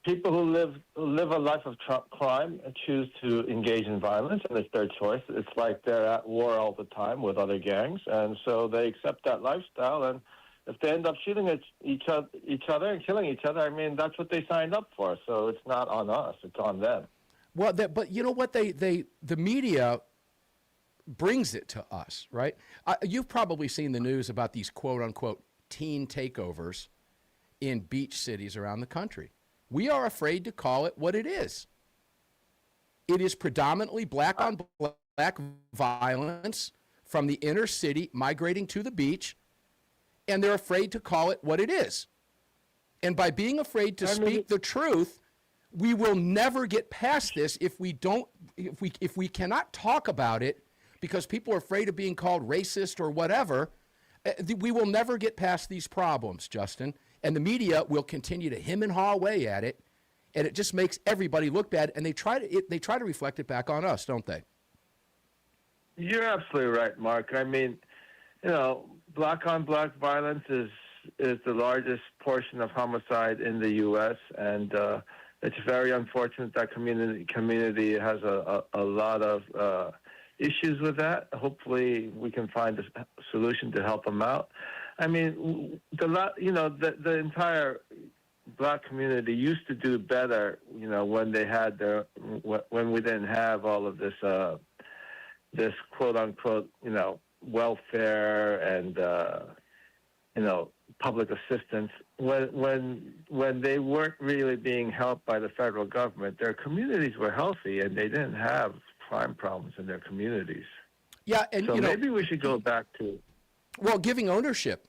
people who live a life of crime and choose to engage in violence, and it's their choice. It's like they're at war all the time with other gangs, and so they accept that lifestyle, and if they end up shooting at each other and killing each other, I mean, that's what they signed up for. So it's not on us; it's on them. Well, but you know what? The media brings it to us, right? You've probably seen the news about these quote unquote teen takeovers in beach cities around the country. We are afraid to call it what it is. It is predominantly black on black violence from the inner city migrating to the beach, and they're afraid to call it what it is. And by being afraid to speak the truth, we will never get past this if we cannot talk about it because people are afraid of being called racist or whatever. We will never get past these problems, Justin. And the media will continue to hem and haw away at it, and it just makes everybody look bad. And they try to reflect it back on us, don't they? You're absolutely right, Mark. I mean, black on black violence is the largest portion of homicide in the U.S. and it's very unfortunate that community has a lot of issues with that. Hopefully, we can find a solution to help them out. I mean, the entire black community used to do better, when they had when we didn't have all of this quote unquote, welfare and public assistance. When they weren't really being helped by the federal government, their communities were healthy and they didn't have crime problems in their communities. Yeah, and so maybe we should go back to giving ownership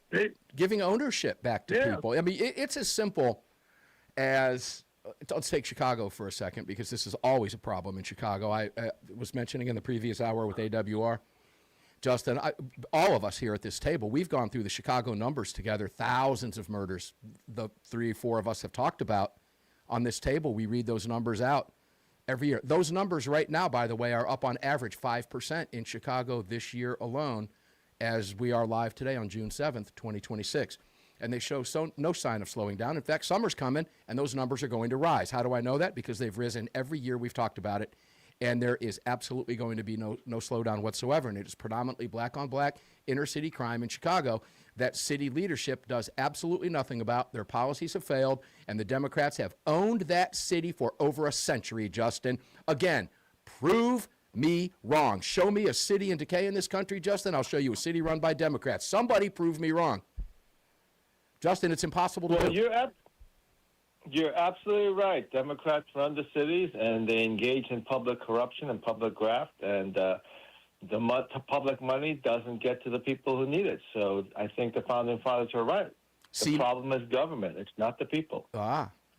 back to people. I mean, it's as simple as, let's take Chicago for a second, because this is always a problem in Chicago. I was mentioning in the previous hour with AWR, Justin, all of us here at this table, we've gone through the Chicago numbers together, thousands of murders. The 3 or 4 of us have talked about on this table. We read those numbers out every year. Those numbers right now, by the way, are up on average 5% in Chicago this year alone, as we are live today on June 7th, 2026. And they show no sign of slowing down. In fact, summer's coming, and those numbers are going to rise. How do I know that? Because they've risen every year we've talked about it, and there is absolutely going to be no slowdown whatsoever. And it is predominantly black on black inner city crime in Chicago that city leadership does absolutely nothing about. Their policies have failed, and the Democrats have owned that city for over a century, Justin. Again, prove me wrong. Show me a city in decay in this country, Justin. I'll show you a city run by Democrats. Somebody prove me wrong. Justin, it's impossible to do. You're absolutely right. Democrats run the cities, and they engage in public corruption and public graft, and the public money doesn't get to the people who need it. So I think the founding fathers are right. The problem is government. It's not the people.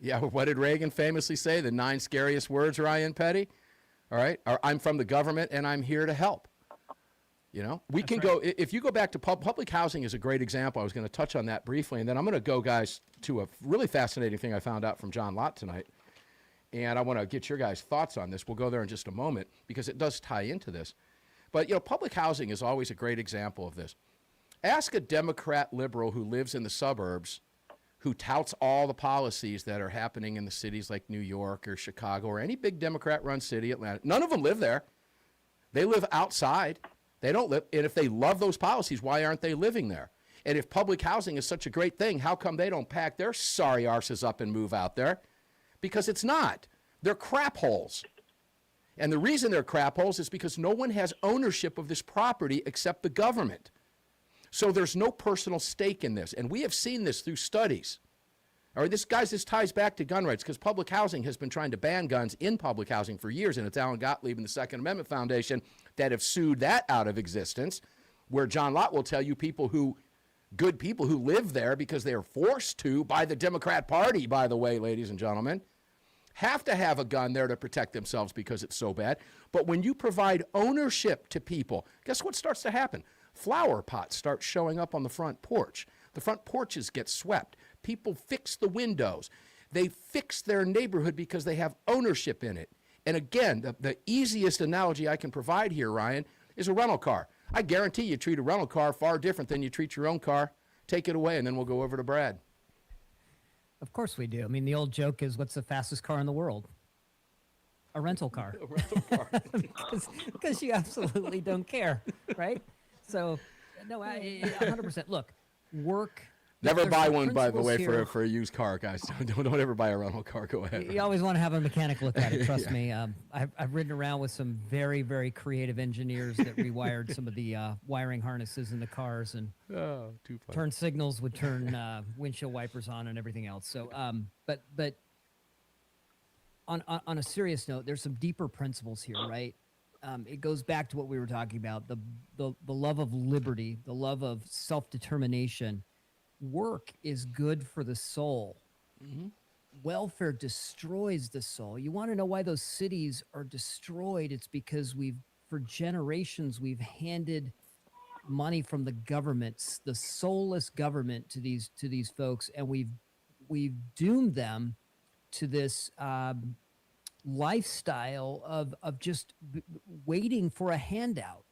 Yeah. What did Reagan famously say? The 9 scariest words, Ryan Petty? All right. I'm from the government, and I'm here to help. We can go, if you go back to public housing is a great example. I was going to touch on that briefly, and then I'm going to go, guys, to a really fascinating thing I found out from John Lott tonight. And I want to get your guys' thoughts on this. We'll go there in just a moment because it does tie into this. But, public housing is always a great example of this. Ask a Democrat liberal who lives in the suburbs who touts all the policies that are happening in the cities like New York or Chicago or any big Democrat-run city, Atlanta. None of them live there. They live outside. They don't live, and if they love those policies, why aren't they living there? And if public housing is such a great thing, how come they don't pack their sorry arses up and move out there? Because it's not. They're crap holes. And the reason they're crap holes is because no one has ownership of this property except the government. So there's no personal stake in this. And we have seen this through studies. All right, this ties back to gun rights because public housing has been trying to ban guns in public housing for years, and it's Alan Gottlieb and the Second Amendment Foundation that have sued that out of existence, where John Lott will tell you good people who live there because they are forced to by the Democrat Party, by the way, ladies and gentlemen, have to have a gun there to protect themselves because it's so bad. But when you provide ownership to people, guess what starts to happen? Flower pots start showing up on the front porch. The front porches get swept. People fix the windows. They fix their neighborhood because they have ownership in it. And again, the easiest analogy I can provide here, Ryan, is a rental car. I guarantee you treat a rental car far different than you treat your own car. Take it away, and then we'll go over to Brad. Of course we do. I mean, the old joke is, what's the fastest car in the world? A rental car. A rental car. because you absolutely don't care, right? So, no, 100%. Look, work Never there's buy some one, by the way, principles here. for a used car, guys. Don't ever buy a rental car. Go ahead. You always want to have a mechanic look at it. Trust me. I've ridden around with some very, very creative engineers that rewired some of the wiring harnesses in the cars, and Too funny. turn signals would turn windshield wipers on and everything else. So, but on a serious note, there's some deeper principles here, right? It goes back to what we were talking about, the love of liberty, the love of self-determination. Work is good for the soul. Welfare destroys the soul. You want to know why those cities are destroyed? It's because for generations, we've handed money from the governments, the soulless government, to these folks, and we've doomed them to this lifestyle of just waiting for a handout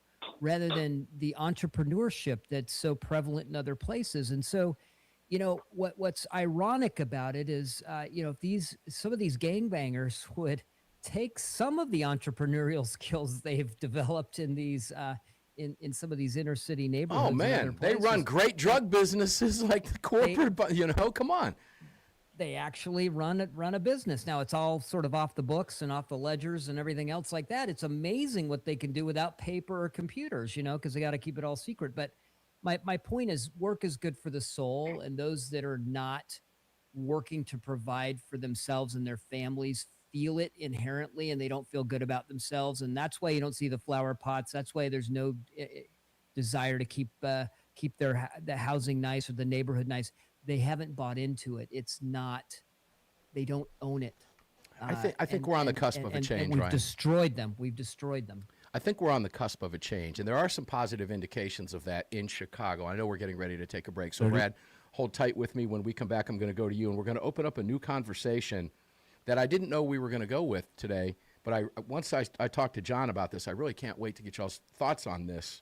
rather than the entrepreneurship that's so prevalent in other places. And so, what's ironic about it is, if some of these gangbangers would take some of the entrepreneurial skills they've developed in these in some of these inner city neighborhoods. Oh, man. They run great drug businesses like the corporate, come on. They actually run a business. Now, it's all sort of off the books and off the ledgers and everything else like that. It's amazing what they can do without paper or computers, because they got to keep it all secret. But my point is, work is good for the soul, and those that are not working to provide for themselves and their families feel it inherently, and they don't feel good about themselves. And that's why you don't see the flower pots. That's why there's no desire to keep the housing nice or the neighborhood nice. They haven't bought into it. It's not, they don't own it. I think we're on the cusp of a change, and we've Ryan. destroyed them. We've destroyed them. I think we're on the cusp of a change, and there are some positive indications of that in Chicago. I know we're getting ready to take a break. So, Brad, hold tight with me. When we come back, I'm going to go to you, and we're going to open up a new conversation that I didn't know we were going to go with today. But once I talked to John about this, I really can't wait to get y'all's thoughts on this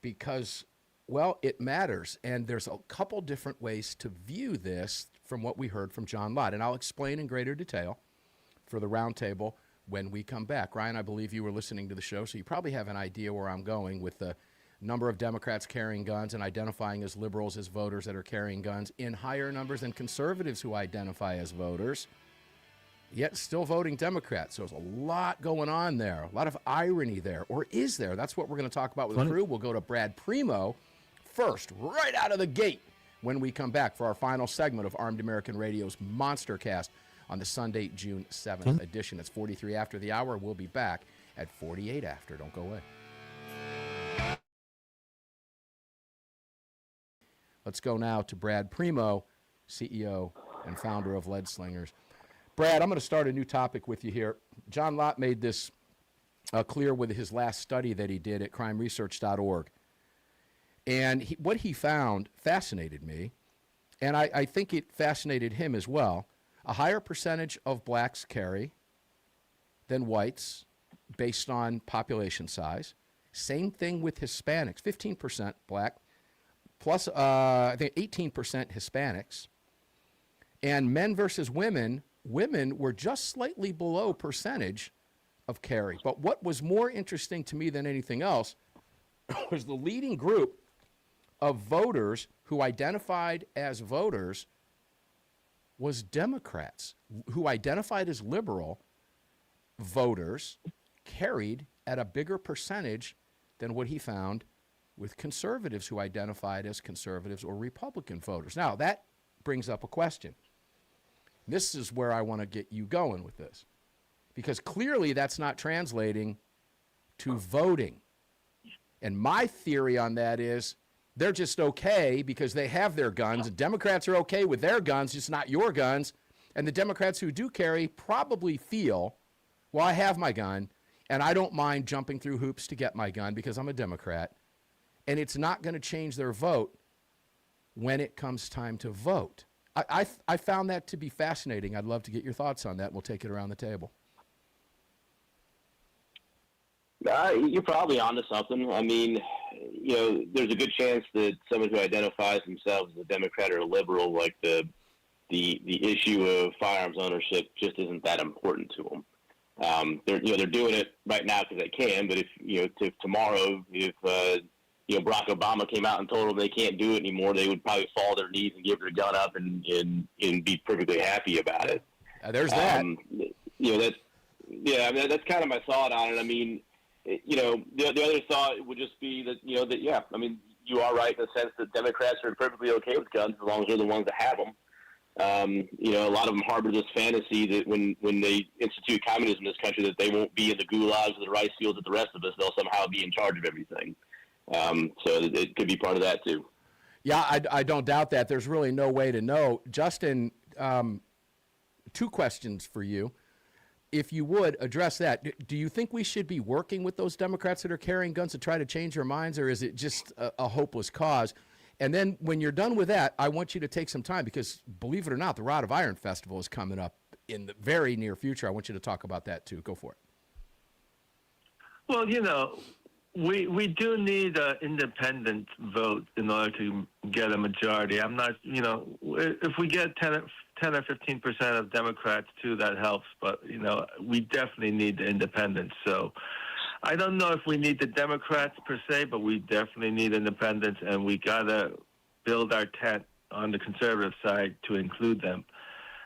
because, well, it matters. And there's a couple different ways to view this from what we heard from John Lott. And I'll explain in greater detail for the roundtable when we come back. Ryan, I believe you were listening to the show, so you probably have an idea where I'm going with the number of Democrats carrying guns and identifying as liberals as voters that are carrying guns in higher numbers than conservatives who identify as voters, yet still voting Democrats. So there's a lot going on there, a lot of irony there. Or is there? That's what we're going to talk about with the crew. We'll go to Brad Premo first, right out of the gate, when we come back for our final segment of Armed American Radio's Monster Cast on the Sunday, June 7th edition. It's 43 after the hour. We'll be back at 48 after. Don't go away. Let's go now to Brad Premo, CEO and founder of Lead Slingers. Brad, I'm going to start a new topic with you here. John Lott made this clear with his last study that he did at crimeresearch.org. And what he found fascinated me, and I think it fascinated him as well. A higher percentage of blacks carry than whites based on population size. Same thing with Hispanics, 15% black, plus I think 18% Hispanics. And men versus women were just slightly below percentage of carry. But what was more interesting to me than anything else was the leading group of voters who identified as voters was Democrats, who identified as liberal voters carried at a bigger percentage than what he found with conservatives who identified as conservatives or Republican voters. Now, that brings up a question. This is where I want to get you going with this, because clearly that's not translating to voting. And my theory on that is they're just okay because they have their guns. And Democrats are okay with their guns, just not your guns. And the Democrats who do carry probably feel, well, I have my gun, and I don't mind jumping through hoops to get my gun because I'm a Democrat. And it's not going to change their vote when it comes time to vote. I found that to be fascinating. I'd love to get your thoughts on that, and we'll take it around the table. You're probably onto something. I mean, there's a good chance that someone who identifies themselves as a Democrat or a liberal, like the issue of firearms ownership, just isn't that important to them. They're doing it right now because they can, but if tomorrow, if Barack Obama came out and told them they can't do it anymore, they would probably fall to their knees and give their gun up and be perfectly happy about it. There's that. That's kind of my thought on it. I mean, the other thought would just be that, you are right in the sense that Democrats are perfectly okay with guns as long as they're the ones that have them. A lot of them harbor this fantasy that when they institute communism in this country, that they won't be in the gulags or the rice fields with the rest of us. They'll somehow be in charge of everything. So it could be part of that too. Yeah, I don't doubt that. There's really no way to know. Justin, 2 questions for you. If you would address that, do you think we should be working with those Democrats that are carrying guns to try to change their minds, or is it just a hopeless cause? And then when you're done with that, I want you to take some time because, believe it or not, the Rod of Iron Festival is coming up in the very near future. I want you to talk about that too. Go for it. Well, we do need an independent vote in order to get a majority. I'm not, if we get 10 or 15% of Democrats too, that helps. But, we definitely need the independents. So I don't know if we need the Democrats per se, but we definitely need independents, and we got to build our tent on the conservative side to include them.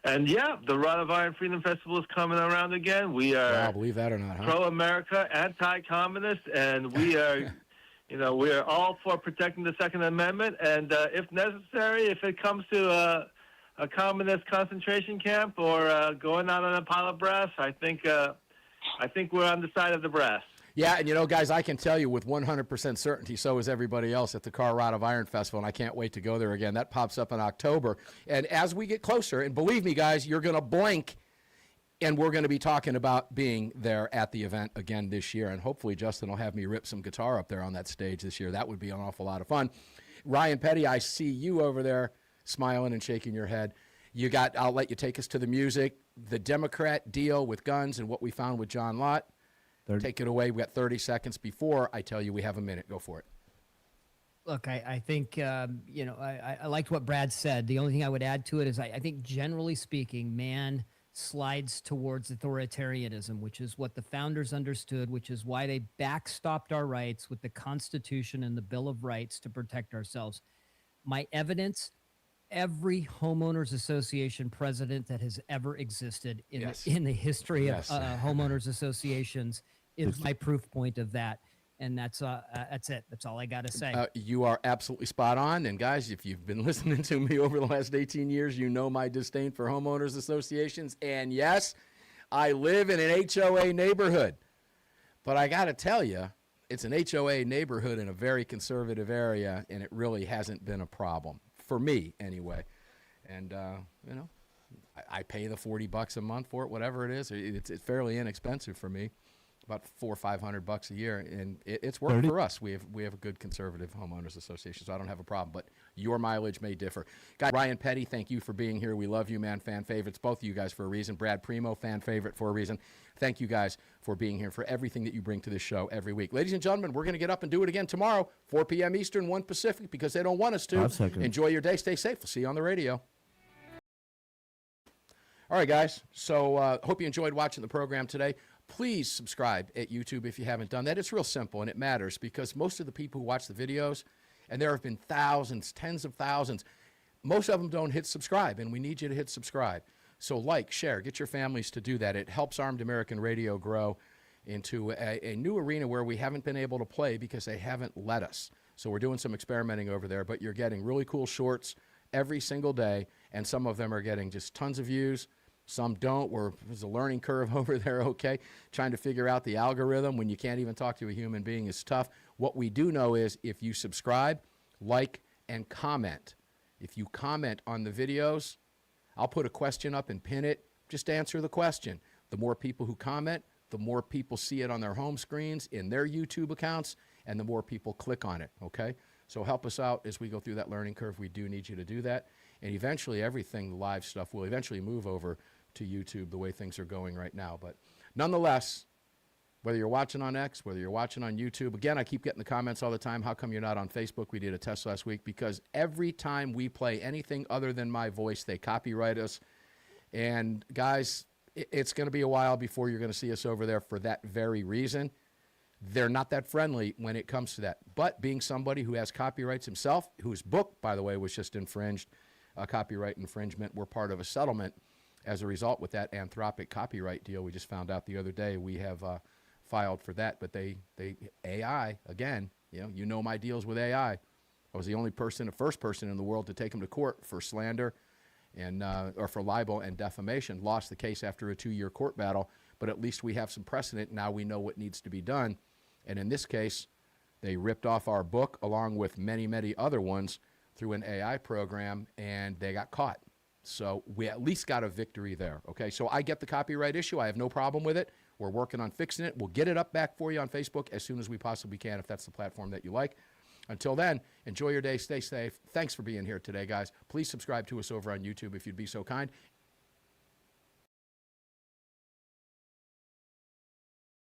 And, yeah, the Rod of Iron Freedom Festival is coming around again. We are believe that or not, huh? pro-America, anti-communist, and we are, we are all for protecting the Second Amendment. And if necessary, if it comes to a communist concentration camp or going out on a pile of brass, I think we're on the side of the brass. Yeah, and guys, I can tell you with 100% certainty, so is everybody else at the Rod of Iron Festival, and I can't wait to go there again. That pops up in October. And as we get closer, and believe me, guys, you're going to blink, and we're going to be talking about being there at the event again this year. And hopefully Justin will have me rip some guitar up there on that stage this year. That would be an awful lot of fun. Ryan Petty, I see you over there smiling and shaking your head. I'll let you take us to the music, the Democrat deal with guns and what we found with John Lott. Take it away. We got 30 seconds before I tell you we have a minute. Go for it. Look, I think, I liked what Brad said. The only thing I would add to it is I think generally speaking, man slides towards authoritarianism, which is what the founders understood, which is why they backstopped our rights with the Constitution and the Bill of Rights to protect ourselves. My evidence, every homeowners association president that has ever existed in the history of homeowners associations is my proof point of that. And that's it. That's all I got to say. You are absolutely spot on. And guys, if you've been listening to me over the last 18 years, you know my disdain for homeowners associations. And yes, I live in an HOA neighborhood. But I got to tell you, it's an HOA neighborhood in a very conservative area, and it really hasn't been a problem. For me, anyway. And, I pay the $40 a month for it, whatever it is. It's fairly inexpensive for me, about $400 or $500 a year, and it's worked for us. We have a good conservative homeowners association, so I don't have a problem. But your mileage may differ. Guy Ryan Petty, thank you for being here. We love you, man. Fan favorites, both of you guys for a reason. Brad Premo, fan favorite for a reason. Thank you guys for being here, for everything that you bring to this show every week. Ladies and gentlemen, we're going to get up and do it again tomorrow, 4 p.m. Eastern, 1 Pacific, because they don't want us to. Enjoy your day. Stay safe. We'll see you on the radio. All right, guys. So hope you enjoyed watching the program today. Please subscribe at YouTube if you haven't done that. It's real simple, and it matters because most of the people who watch the videos, and there have been thousands, tens of thousands, most of them don't hit subscribe, and we need you to hit subscribe. So like, share, get your families to do that. It helps Armed American Radio grow into a new arena where we haven't been able to play because they haven't let us. So we're doing some experimenting over there, but you're getting really cool shorts every single day, and some of them are getting just tons of views. Some don't. There's a learning curve over there, okay? Trying to figure out the algorithm when you can't even talk to a human being is tough. What we do know is if you subscribe, like, and comment, if you comment on the videos, I'll put a question up and pin it. Just answer the question. The more people who comment, the more people see it on their home screens, in their YouTube accounts, and the more people click on it, okay? So help us out as we go through that learning curve. We do need you to do that. And eventually everything, the live stuff, will eventually move over to YouTube the way things are going right now. But nonetheless, whether you're watching on X, whether you're watching on YouTube, again, I keep getting the comments all the time, how come you're not on Facebook? We did a test last week because every time we play anything other than my voice, they copyright us. And guys, it's going to be a while before you're going to see us over there for that very reason. they're not that friendly when it comes to that. But being somebody who has copyrights himself, whose book, by the way, was just infringed, copyright infringement, we're part of a settlement as a result with that Anthropic copyright deal. We just found out the other day we have filed for that. But they AI, again, you know my deals with AI. I was the first person in the world to take them to court for slander and or for libel and defamation. Lost the case after a 2-year court battle, but at least we have some precedent. Now we know what needs to be done. And in this case, they ripped off our book along with many, many other ones through an AI program, and they got caught. So we at least got a victory there. Okay, so I get the copyright issue. I have no problem with it. We're working on fixing it. We'll get it up back for you on Facebook as soon as we possibly can, if that's the platform that you like. Until then, enjoy your day. Stay safe. Thanks for being here today, guys. Please subscribe to us over on YouTube if you'd be so kind.